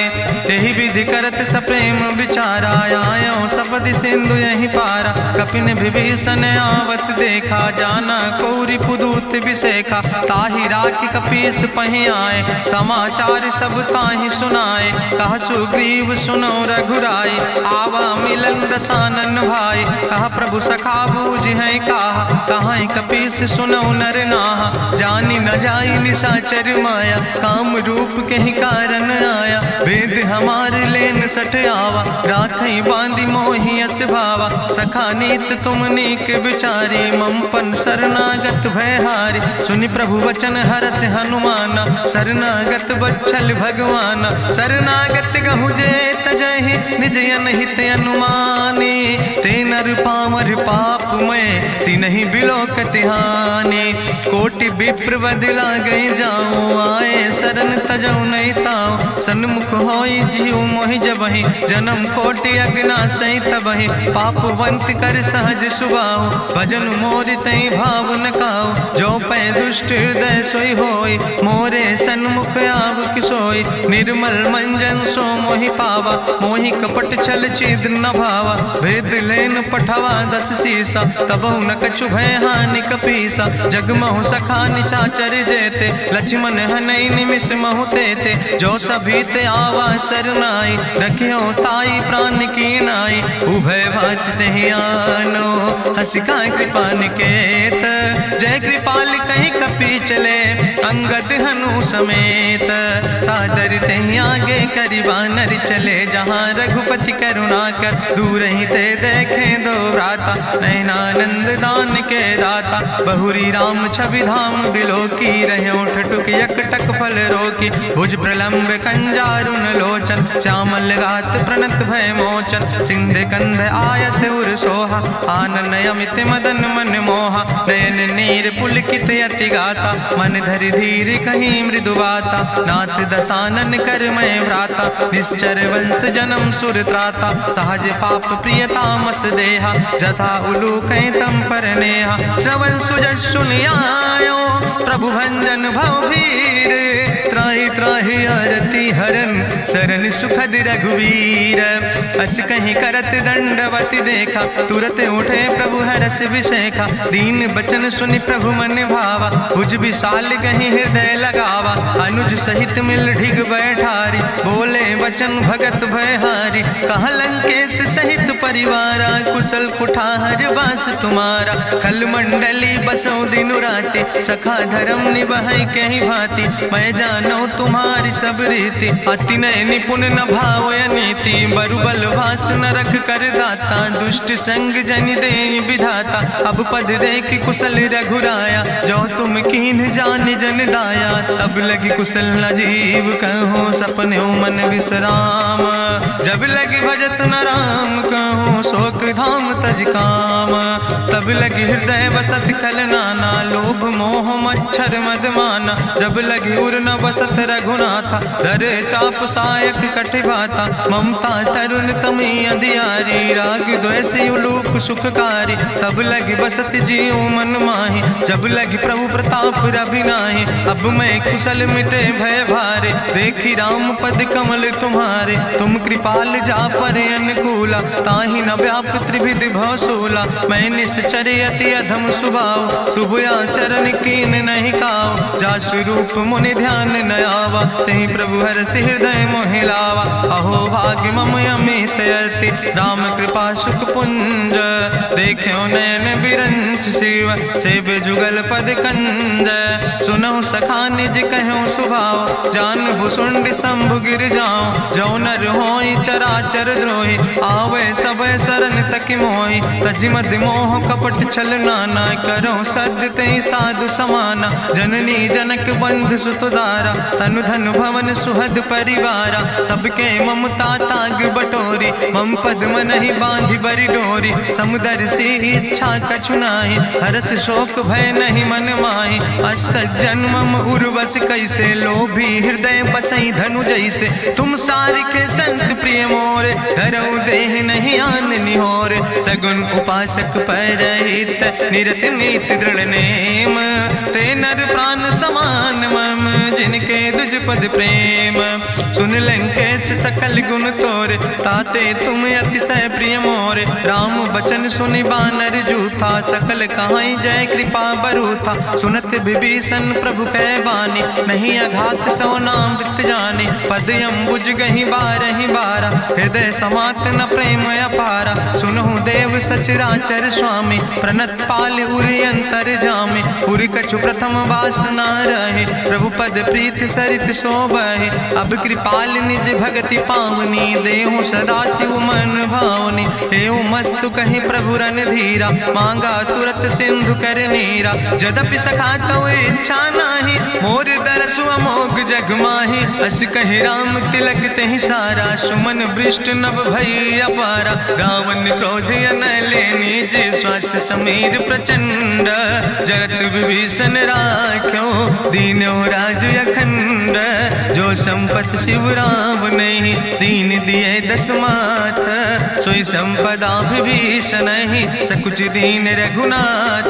तेहि विधि करत सप्रेम विचारा आयो सपदि सिंधु यही पारा कपिन विभीषण आवत देखा जाना कौरि पुदूत विशेखा ताहि राखी कपीस पहि आए समाचार सब ताहि सुनाए कह सुग्रीव सुनो रघुराई आवा मिलन दसानन भाई कह प्रभु सखा बूझ है कहा कपीस सुनो नर नाहा जानी न जाई निशाचर माया काम रूप के ही कारण आया वेद हमार लेन सठ आवा राखई बांधी मोहि यस भावा सखा नीत तुम नीक विचारी मम पन शरणागत भयहारी सुनि प्रभु वचन हरस हनुमाना शरणागत बच्छल भगवाना शरणागत गहु जे तजहि निज अनहित अनुमानी ते नर पामर पाप में तिनहि बिलोकत हानि कोटि विप्र बदला गई जाऊं आए शरण तजऊ नहीं ताऊ सन्मुख होई जीव मोहि जबहि जन्म कोटि अग्ना सही तबहि पापवंत कर सहज सुभाऊ भजन मोर तई भाव न काऊ जो पै दुष्ट हृदय सोई होई मोरे सन्मुख आव किसोई निर्मल मंजन सो मोहि पावा मोहि कपट छल छिद्र न भावा। भेद लेन पठावा 10 सीसा, तबहु न कछु भय हानि कपीसा। जगमहु सखा निचाचर जेते, लक्ष्मण हनई निमिष महु तेते। जो सभी ते आवा सरनाई, रखियो ताई प्राण की नाई। उभय भात तेहि आनो, हसिका कृपा निकेत। जय कृपाल कहीं कपी चले, अंगद हनु समेत। सादर तेहि आगे करि बानर चले, जहाँ रघुपति करुणा कर। दूर ही ते देखे दो भ्राता, नयनानंद दान के दाता। बहुरी राम छवि धाम बिलोकी, रह्यो ठठुक यकटक फल रोकी। भुज प्रलंब कंजारुन लोचन, श्यामल गात प्रणत भय मोचन। सिंध कंध आयत उर सोहा, आनन अमित मदन मन मोहा। नयन नीर पुलकित अति गाता, मन धरि धीर कहीं मृदु बाता। नाथ दसानन कर मैं भ्राता, निश्चर वंश जन्म सुर त्राता। सहज पाप प्रियतामस देहा, जथा उलूकै तम पर नेहा। श्रवण सुजस सुनियायो, प्रभु भंजन भव भीर। त्राहि त्राहि आरती हरन, शरण सुखद रघुवीर। अस कहीं करत दंडवत देखा, तुरत उठे प्रभु हरस विशेखा। दीन बचन सुनि प्रभु मन भावा, भुज विशाल कहीं हृदय लगावा। अनुज सहित मिल ढिग बैठारी, बोले वचन भगत भयहारी। कहा लंकेश सहित परिवारा, कुशल कुठार बास तुम्हारा। कल मंडली बसो दिनु राति, सखा धर्म निभाई कहीं भांति। मैं जानो तुम्हारी सब रीति, अति नय निपुण न भाव नीति। बरुबल भास न रख कर दाता, दुष्ट संग जन दे विधाता। अब पद देख कुशल रघुराया, जो तुम कीन जान जन दाया। तब लगी कुशल न जीव कहो, सपने मन विश्राम। जब लगी भजत न राम कहो, शोक धाम तज काम। तब लगी हृदय बसत खल नाना, लोभ मोह मच्छर मद माना। जब लगी उर न बसत रघुनाथा, धर चाप सायक कटिभाता। ममता तरुण तमी अंधियारी, राग द्वेष उलूक सुखकारी। तब लगी बसत जीव मन माही, जब लगी प्रभु प्रताप रवि नाही। अब मैं कुशल मिटे भय भारे, देखी राम पद कमल तुम्हारे। तुम कृपाल जा पर अनुकूला, ताहि न व्याप त्रिविध भवसूला। मैं निश्चर अति अधम स्वभाव, शुभ आचरण कीन नहीं काव। जा स्वरूप मुनि ध्यान न आवा, तेहि प्रभु हरषि हृदय मोहि लावा। अहो भाग्य मम अमित अति, राम कृपा सुख पुंज। देखो नयन बिरंच शिव, सेव जुगल पद कंज। सुनहु सखा निज कहूँ सुभाव, जान भुसुंड शंभु गिर जाऊं। जो नर होई चराचर द्रोही, आवे सब शरण तक मोहि। तजि मद मोह कपट छल नाना, करो सद तेहि साधु समाना। जननी जनक बंधु सुत दारा, तनु धन भवन सुहद परिवारा। सबके ममता ताग बटोरी, मम पद मन ही बांधि बरी डोरी। समुदर सी इच्छा कछु नाही, हरस शोक भय नहीं मन माही। असज्जन मम उर्वश कैसे, लोभी हृदय बसई धनु जैसे। तुम सारिके संत प्रिय मोरे, धरऊ देह नहीं आन निहोर। सगुन उपासक परहित, निरत नीति दृढ़ नेम। ते नर प्राण समान मम, जिनके दुज पद प्रेम। सुन लंकेश सकल गुण तोरे, ताते तुम अतिशय प्रिय मोरे। राम बचन सुनि बानर जूथा, सकल कहाई जय कृपा बरूथा। सुनत विभीषण प्रभु कै बानी, नहीं अघात सो नाम वृत जानी। पद अम्बुज गहि बारहि बारा, हृदय समात न प्रेम अपारा। सुनहु देव सचराचर स्वामी, प्रणत पाल उरि अंतर जामी। उरि कछु प्रथम वासना रहे, प्रभु पद प्रीत सरित शोभहि। अब कृपाल निज भगति पावनी, देहु सदा शिव मन भावनी। एवं मस्तु कहि प्रभु रन धीरा, मांगा तुरत सिंधु कर नीरा। जदपि सखा तो इच्छा नाही, मोर दरसु अमोघ जग माही। अस कहि राम तिलक तेहि सारा, सुमन वृष्ट नभ भई अपारा। गावन क्रोध अनले निज, श्वास समीर प्रचंड। जगत विभीषण राख्यो, दीनो राज अखंड। जो संपत शिव राम नहीं, दीन दिए दस माथ। सोई संपदा विभीषण नहीं, सकुच दीन रघुनाथ।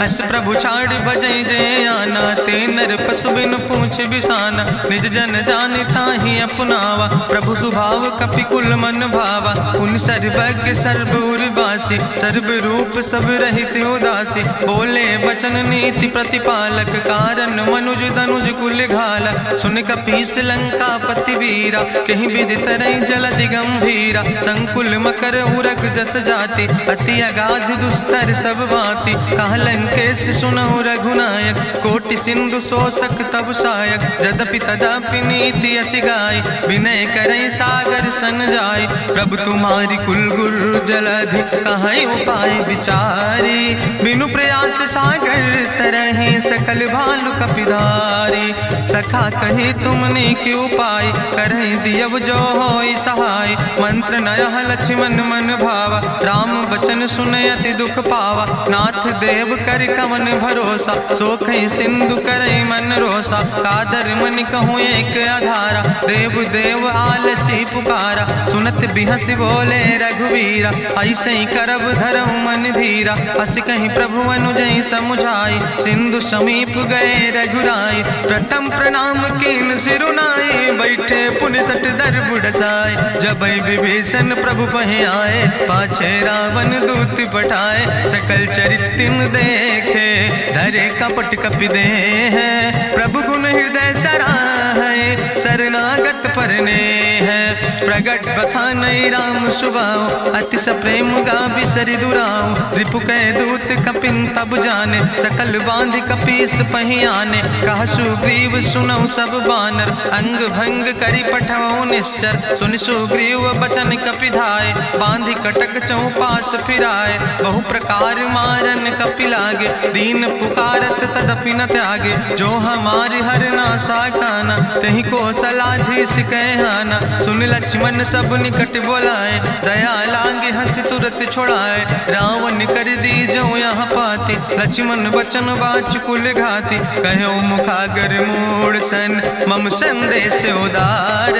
अस प्रभु छाड़ भजै जय आना, तेन नर पशु बिन पूछ बिसाना, निज जन जानि ताहि अपनावा, प्रभु स्वभाव कपि कुल मन भावा। पुन सर्वज्ञ सर्व उर्वासी, सर्व रूप सब रहित उदासी, बोले बचन नीति प्रतिपालक, कारण मनुज धनुज कुल घाला। सुन कपीस लंका पति वीरा, कहीं विधि तरई जलधि गंभीरा, संकुल मकर उरग जस जाति, अति अगाध दुस्तर सब भांति। कहा लंकेश सुनहु रघुनायक, कोटि सिंधु शोषक तब सायक, जदपि तदपि नीति असि गाय, विनय करई सागर सन जाय। प्रभु तुम्हारी कुल गुरु जलधि, कहीं उपाय विचारी, बिनु प्रयास सागर तरहि सकल भालु कपिधारी। सखा कही तुमने के उपाय, करहि दियव जो होई सहाय। मंत्र नयह लक्ष्मण मन भावा, राम बचन सुनयति दुख पावा। नाथ देव कर कवन भरोसा, सोखई सिंधु करई मन रोसा। कादर मन कहूँ एक आधारा, देव देव आलसी पुकारा। सुनत बिहस बोले रघुवीरा, ऐसे ही करब धरऊ मन धीरा। हस कहीं प्रभु अनुजई समुझाई, सिंधु समीप गए रघुराई। प्रथम प्रणाम कीन सिरुनाई, बैठे पुनि तट दर बुढ़साए। जब विभीषण प्रभु पहे आए, पाछे रावण दूत पठाए। सकल चरित्र देखे, धरे कपट कपि दे है। प्रभु गुण हृदय सराहै, शरणागत परने है। प्रगट बखानई राम सुभाओ, अति सप्रेम गावि सरि दुराओ। रिपु कै दूत कपिन तब जाने, सकल बांध कपीस पहि आने। कहा सुग्रीव सुनौ सब बानर, अंग भंग करि पठवौ निश्चर। सुन सुग्रीव बचन कपि धाय, बांधि कटक चौपास फिराए। बहु प्रकार मारन कपि लागे, दीन पुकारत तदपि न त्यागे। जो हमारि हर ना साकाना, तहि कौशलाधीश कहना। सुन लक्ष्मण सब निकट बोलाए, दया लागे हंस तुरत छोड़ाए। रावण कर दी जो यहाँ पाती, लक्ष्मण बचन बाच कुल घाती। कहो मुखागर मूढ़ सन, मम संदेश उदार।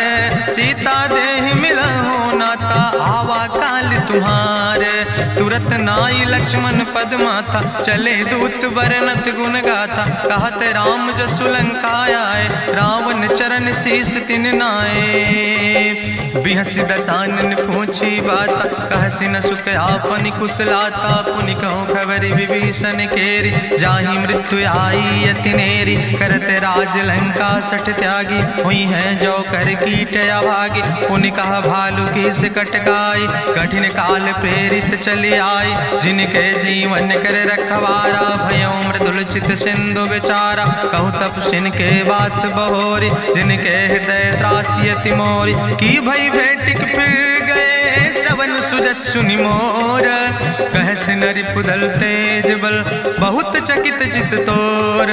सीता देह मिला हो नाता, आवा काल तुम्हारे। तुरत नाई लक्ष्मण पद माथा, चले दूत बरनत गुण गाथा। कहत राम जसु लंका आए, रावण चरण शीस तिन नाए। बिहसी दसानन पूछी बाता, कहसी न सुख आपन कुशलाता। पुनि कहूँ खबरि विभीषण केरी, जाहि मृत्यु आई अति नेरी। करत राज लंका सठ त्यागी, हुई है जो कर कीट अभागी। पुनि कहा भालू किस कटकाई, कठिन काल प्रेरित चली आई। जिनके जीवन कर रखवारा, भयो मृदुल चित सिंधु विचारा। कहूँ तप सिन के बात बहोरी, जिनके हृदय त्रासियति मोरी। की भई भेटिक फिर गए, श्रवण सुजस सुनि मोर। कहस नरि पुदल तेज बल, बहुत चकित चित तोर।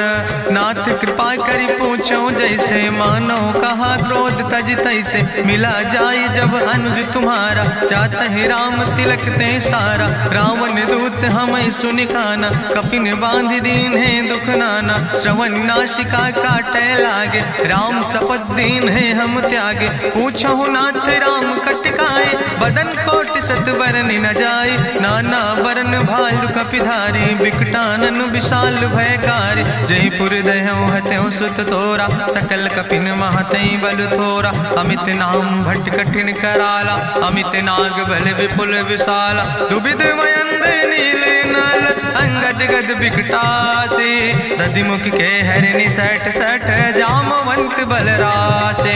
नाथ कृपा करि पूछो जैसे, मानो कहा क्रोध तज तैसे। मिला जाय जब अनुज तुम्हारा, जात है राम तिलक ते सारा। रावण दूत हमें सुनि काना, कपिन बांध दीन है दुख नाना। श्रवण नासिका काटे लागे, राम शपथ दीन है हम त्यागे। पूछो नाथ राम कटकाए, बदन कोटि सत बरन न जाए। नाना बरन भालु कपिधारी, बिकटानन विशाल भयकारी। जयपुर दह्यों हत्यों सुत तोरा, सकल कपिन महतई बल थोरा। अमित नाम भट्ट कठिन कराला, अमित नाग बल विपुल विशाला। दुबिध मयंद नील नल, अंगद गद बिकटासे। दधिमुख के हरिणि सठ सठ, जामवंत बलरासे।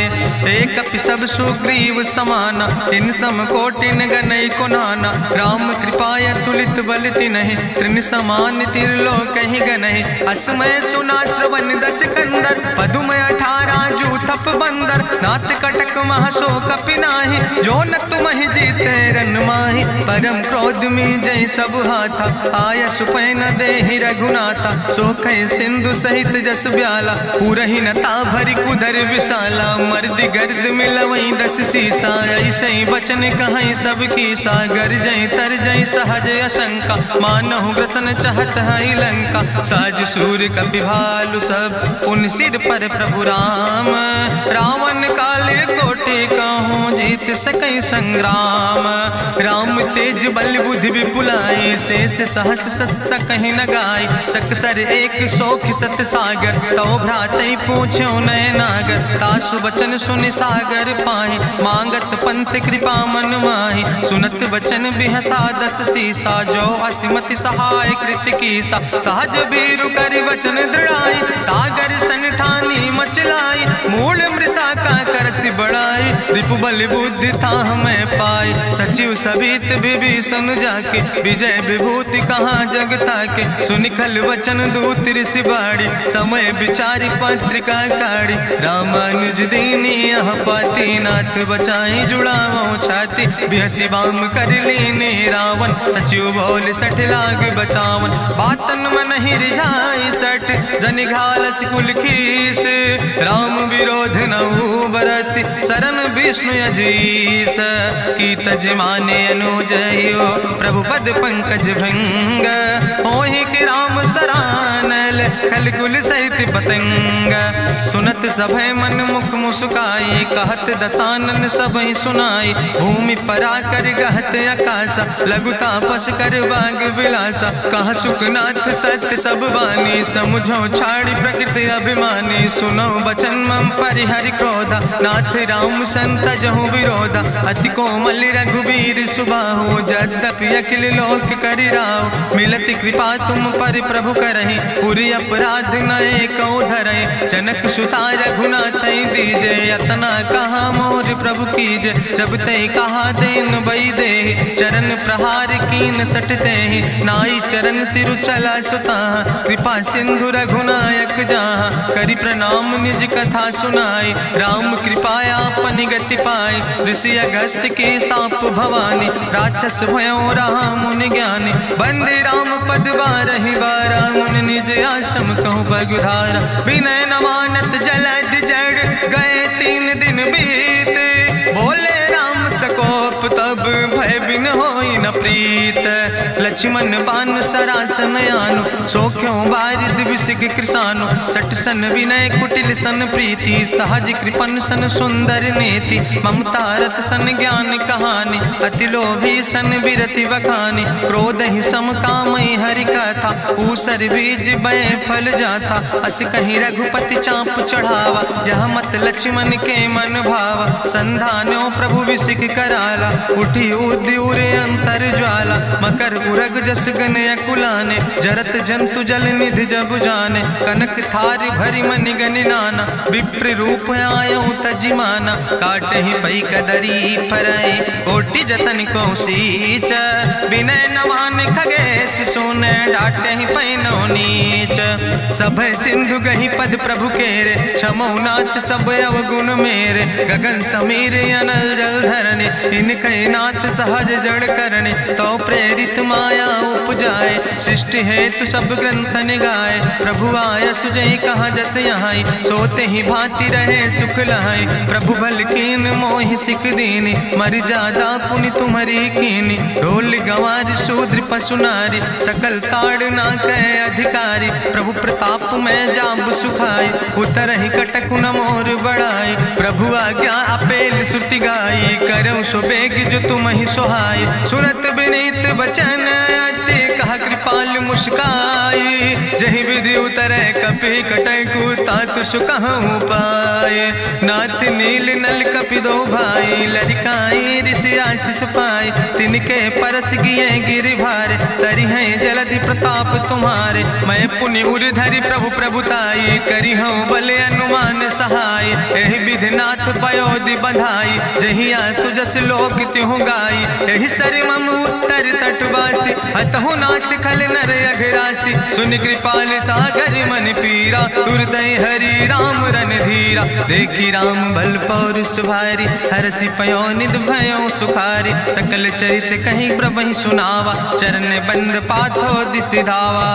एक कपि सब सुग्रीव समाना, इन सम कोटिन गनई को नाना। राम कृपाय तुलित बल तिन्हि, त्रिन समान तिरलोक ही गनहि। असमय सुना श्रवण दस कंदर, पदुमय 18 जूथप बंदर। नाथ कटक महसो कपि नाहि, जो न तुमहि जीते रन माहि। परम क्रोध में जय सब हाथा, आय सुपै न देहि रघुनाथा। सो कह सिंधु सहित जस ब्याला, पूरहि नता भरि कुधर विशाला। मर्द गर्द मिलवई 10 सीसा, ऐसे बचन कहीं सब की सागर। जय तर जय सहज अशंका, मानहु ग्रसन चाहत है लंका। साज सूर कपि भालु सब, उन सिर पर प्रभु राम। रावण काले कोटि कहूँ जीत सकै संग्राम। राम तेज बल बुद्धि विपुलाई, शेष सहस सत सकहि न गाय। सकसर एक सोख सत सागर, तो भ्रातै पूछ्यो नय नागर। तासु वचन सुनि सागर पाहि, मांगत पंथ कृपा मन माहि। सुनत वचन बिहसा दस सीसा, जो असिमति सहाय कृत कीसा। सहज बीरु करि वचन दृढ़ाई, सागर सन ठानी मचलाई। मूल मृषा का करसि बढ़ाई, रिपु बल बुद्धि थाह मैं पाई। सचिव सबित विभीषण जाके, विजय विभूति कहाँ जग ताके। सुनिखल वचन दूत ऋषि बाड़ी, समय विचारि पत्रिका काढ़ी। रामानुज दीनी यह पाती, नाथ बचाई जुड़ावो छाती। बिहसि बाम कर लीने रावण, सचिव बोल सठ लाग बचावन। बातन मन ही रिझाई सठ, जनि घालस कुल खीस। राम विरोध नहु बरसि, शरण विष्णु अजीस। की तज माने अनुजयो, प्रभु पद पंकज भंग। होहि के राम सरानल, खल कुल सहित पतंग। सुनत सभय मन मुख मुस्काई, कहत दसानन सबहि सुनाई। भूमि परा कर गहत आकाशा, लघु तापस कर बाग विलासा। कहा सुखनाथ सत्य सब बानी, समुझो छाड़ी प्रकृति अभिमानी। सुनो बचन मम परिहरि क्रोधा, नाथ राम संत जहु विरोधा। अति कोमल रघुबीर सुबाहु, यद्यपि अखिल लोक करि राहु। मिलति कृपा तुम पर प्रभु करहि, पुरि अपराध नए कौ धरहि। जनक सुता रघुनाथ दीजे, यतना कहा मोर प्रभु कीजे। जब ते कहा देन बई दे, चरण प्रहार कीन सट देहि। नाई चरण सिरु चला सुता, कृपा सिंधु रघुनायक जहाँ। करि प्रणाम निज कथा सुनाई, राम कृपाया अपनी गति पाई। ऋषि अगस्त के साप भवानी, राक्षस भयो रहा मुनि ज्ञानी। बंदे राम पद बारहि बारा, मुनि निज आश्रम कहु पगुधारा। विनय न मानत जलद जड़, गए 3 दिन बीते। बोले राम सकोप तब, भय बिन होई न प्रीत। लक्ष्मण बान सरासन यानु, सोख्यो बारिद विसिग कृसानु। सठ सन विनय कुटिल सन प्रीति, सहज कृपन सन सुंदर नीति। ममता रत सन ज्ञान कहानी, अति लोभी सन विरति बखानी। क्रोध ही सम कामई हरि कथा, ऊसर बीज बय फल जाता। अस कहीं रघुपति चाप चढ़ावा, यह मत लक्ष्मण के मन भावा। संधान्यो प्रभु विसिक कराला, उठी उद्यूर अंतर ज्वाला। मकर उरग जस गन अकुलाने, जरत जंतु जल निधि जब जाने। कनक थारी भरी मनि गनि नाना, विप्र रूप आयो तजिमाना। काटहि पई कदरी फरई, कोटि जतन को सींच। विनय नवान खगेश सोने, डाटहि पैनो नीच। सब सिंधु गहि पद प्रभु केरे, क्षमौ नाथ सब अवगुण मेरे। गगन समीर अनल जल धरने, इनके नाथ सहज जड़ करने। तो प्रेरित माया उपजाए, सृष्टि हेतु सब ग्रंथ निगाए। प्रभु आय सुजई कहा जस यहाँ, सोते ही भांति रहे सुख लहाई। प्रभु भल कीन मोहि सिख दीनी, मर जादा पुनि तुम्हारी कीनी। ढोल गंवार शूद्र पशु नारी, सकल ताड़ ना कहे अधिकारी। प्रभु प्रताप में जाब सुखाई, उतर ही कटक न मोर बढ़ाई। प्रभु आज्ञा अपेल श्रुति गाई, करऊँ सो बेग जो तुम ही सोहाई। सुनत विनीत बचन अति, कहा कृपाल मुस्काई। जहि विधि उतरे कपि कटकु, तातु सुकहु पाए। नाथ नील नल कपि दो भाई, लरिकाई ऋषि आशीष पाए। तिनके परस गिए गिरि भारे, तरि हैं जलधि प्रताप तुम्हारे। मैं पुनि उर धरि प्रभु प्रभुताई, करी हूँ बल अनुमान सहाय। एहि विधि नाथ पयोधि बधाई, जहिया सुजस लोक त्यों गाई। एहि सर मम उत्तर तटवासी, हतहु नाथ खल नर अघरासी। सुनि कृपाल सागर मन पीरा, तुरतै हरि राम रणधीरा। देखी राम बल पौरुष भारी, हरसि पयो निध भयो सुखारी। सकल चरित कहीं प्रभु सुनावा, चरण बंद पाथो दिसि धावा।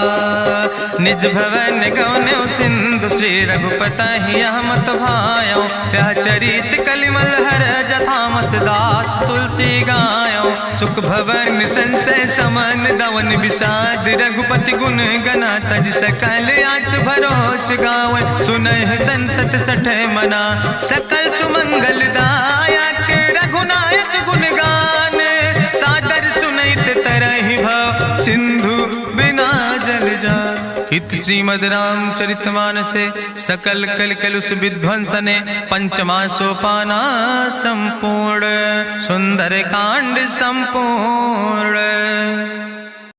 निज भवन गौन्यो सिंधु, श्री रघुपति यह मत भायो। यह चरित कलिमल हर जथामस, दास तुलसी गायो। सुख भवन संशय समन, दवन विषाद रघुपति गुण गना। तज सकल आस भरोस गावे, सुनहि संतत सठ मना। सकल सुमंगल दायक रघु इत श्रीमद् रामचरितमानसे सकल कलकलुष विध्वंसने पंचमा सोपाना संपूर्ण सुंदर कांड संपूर्ण।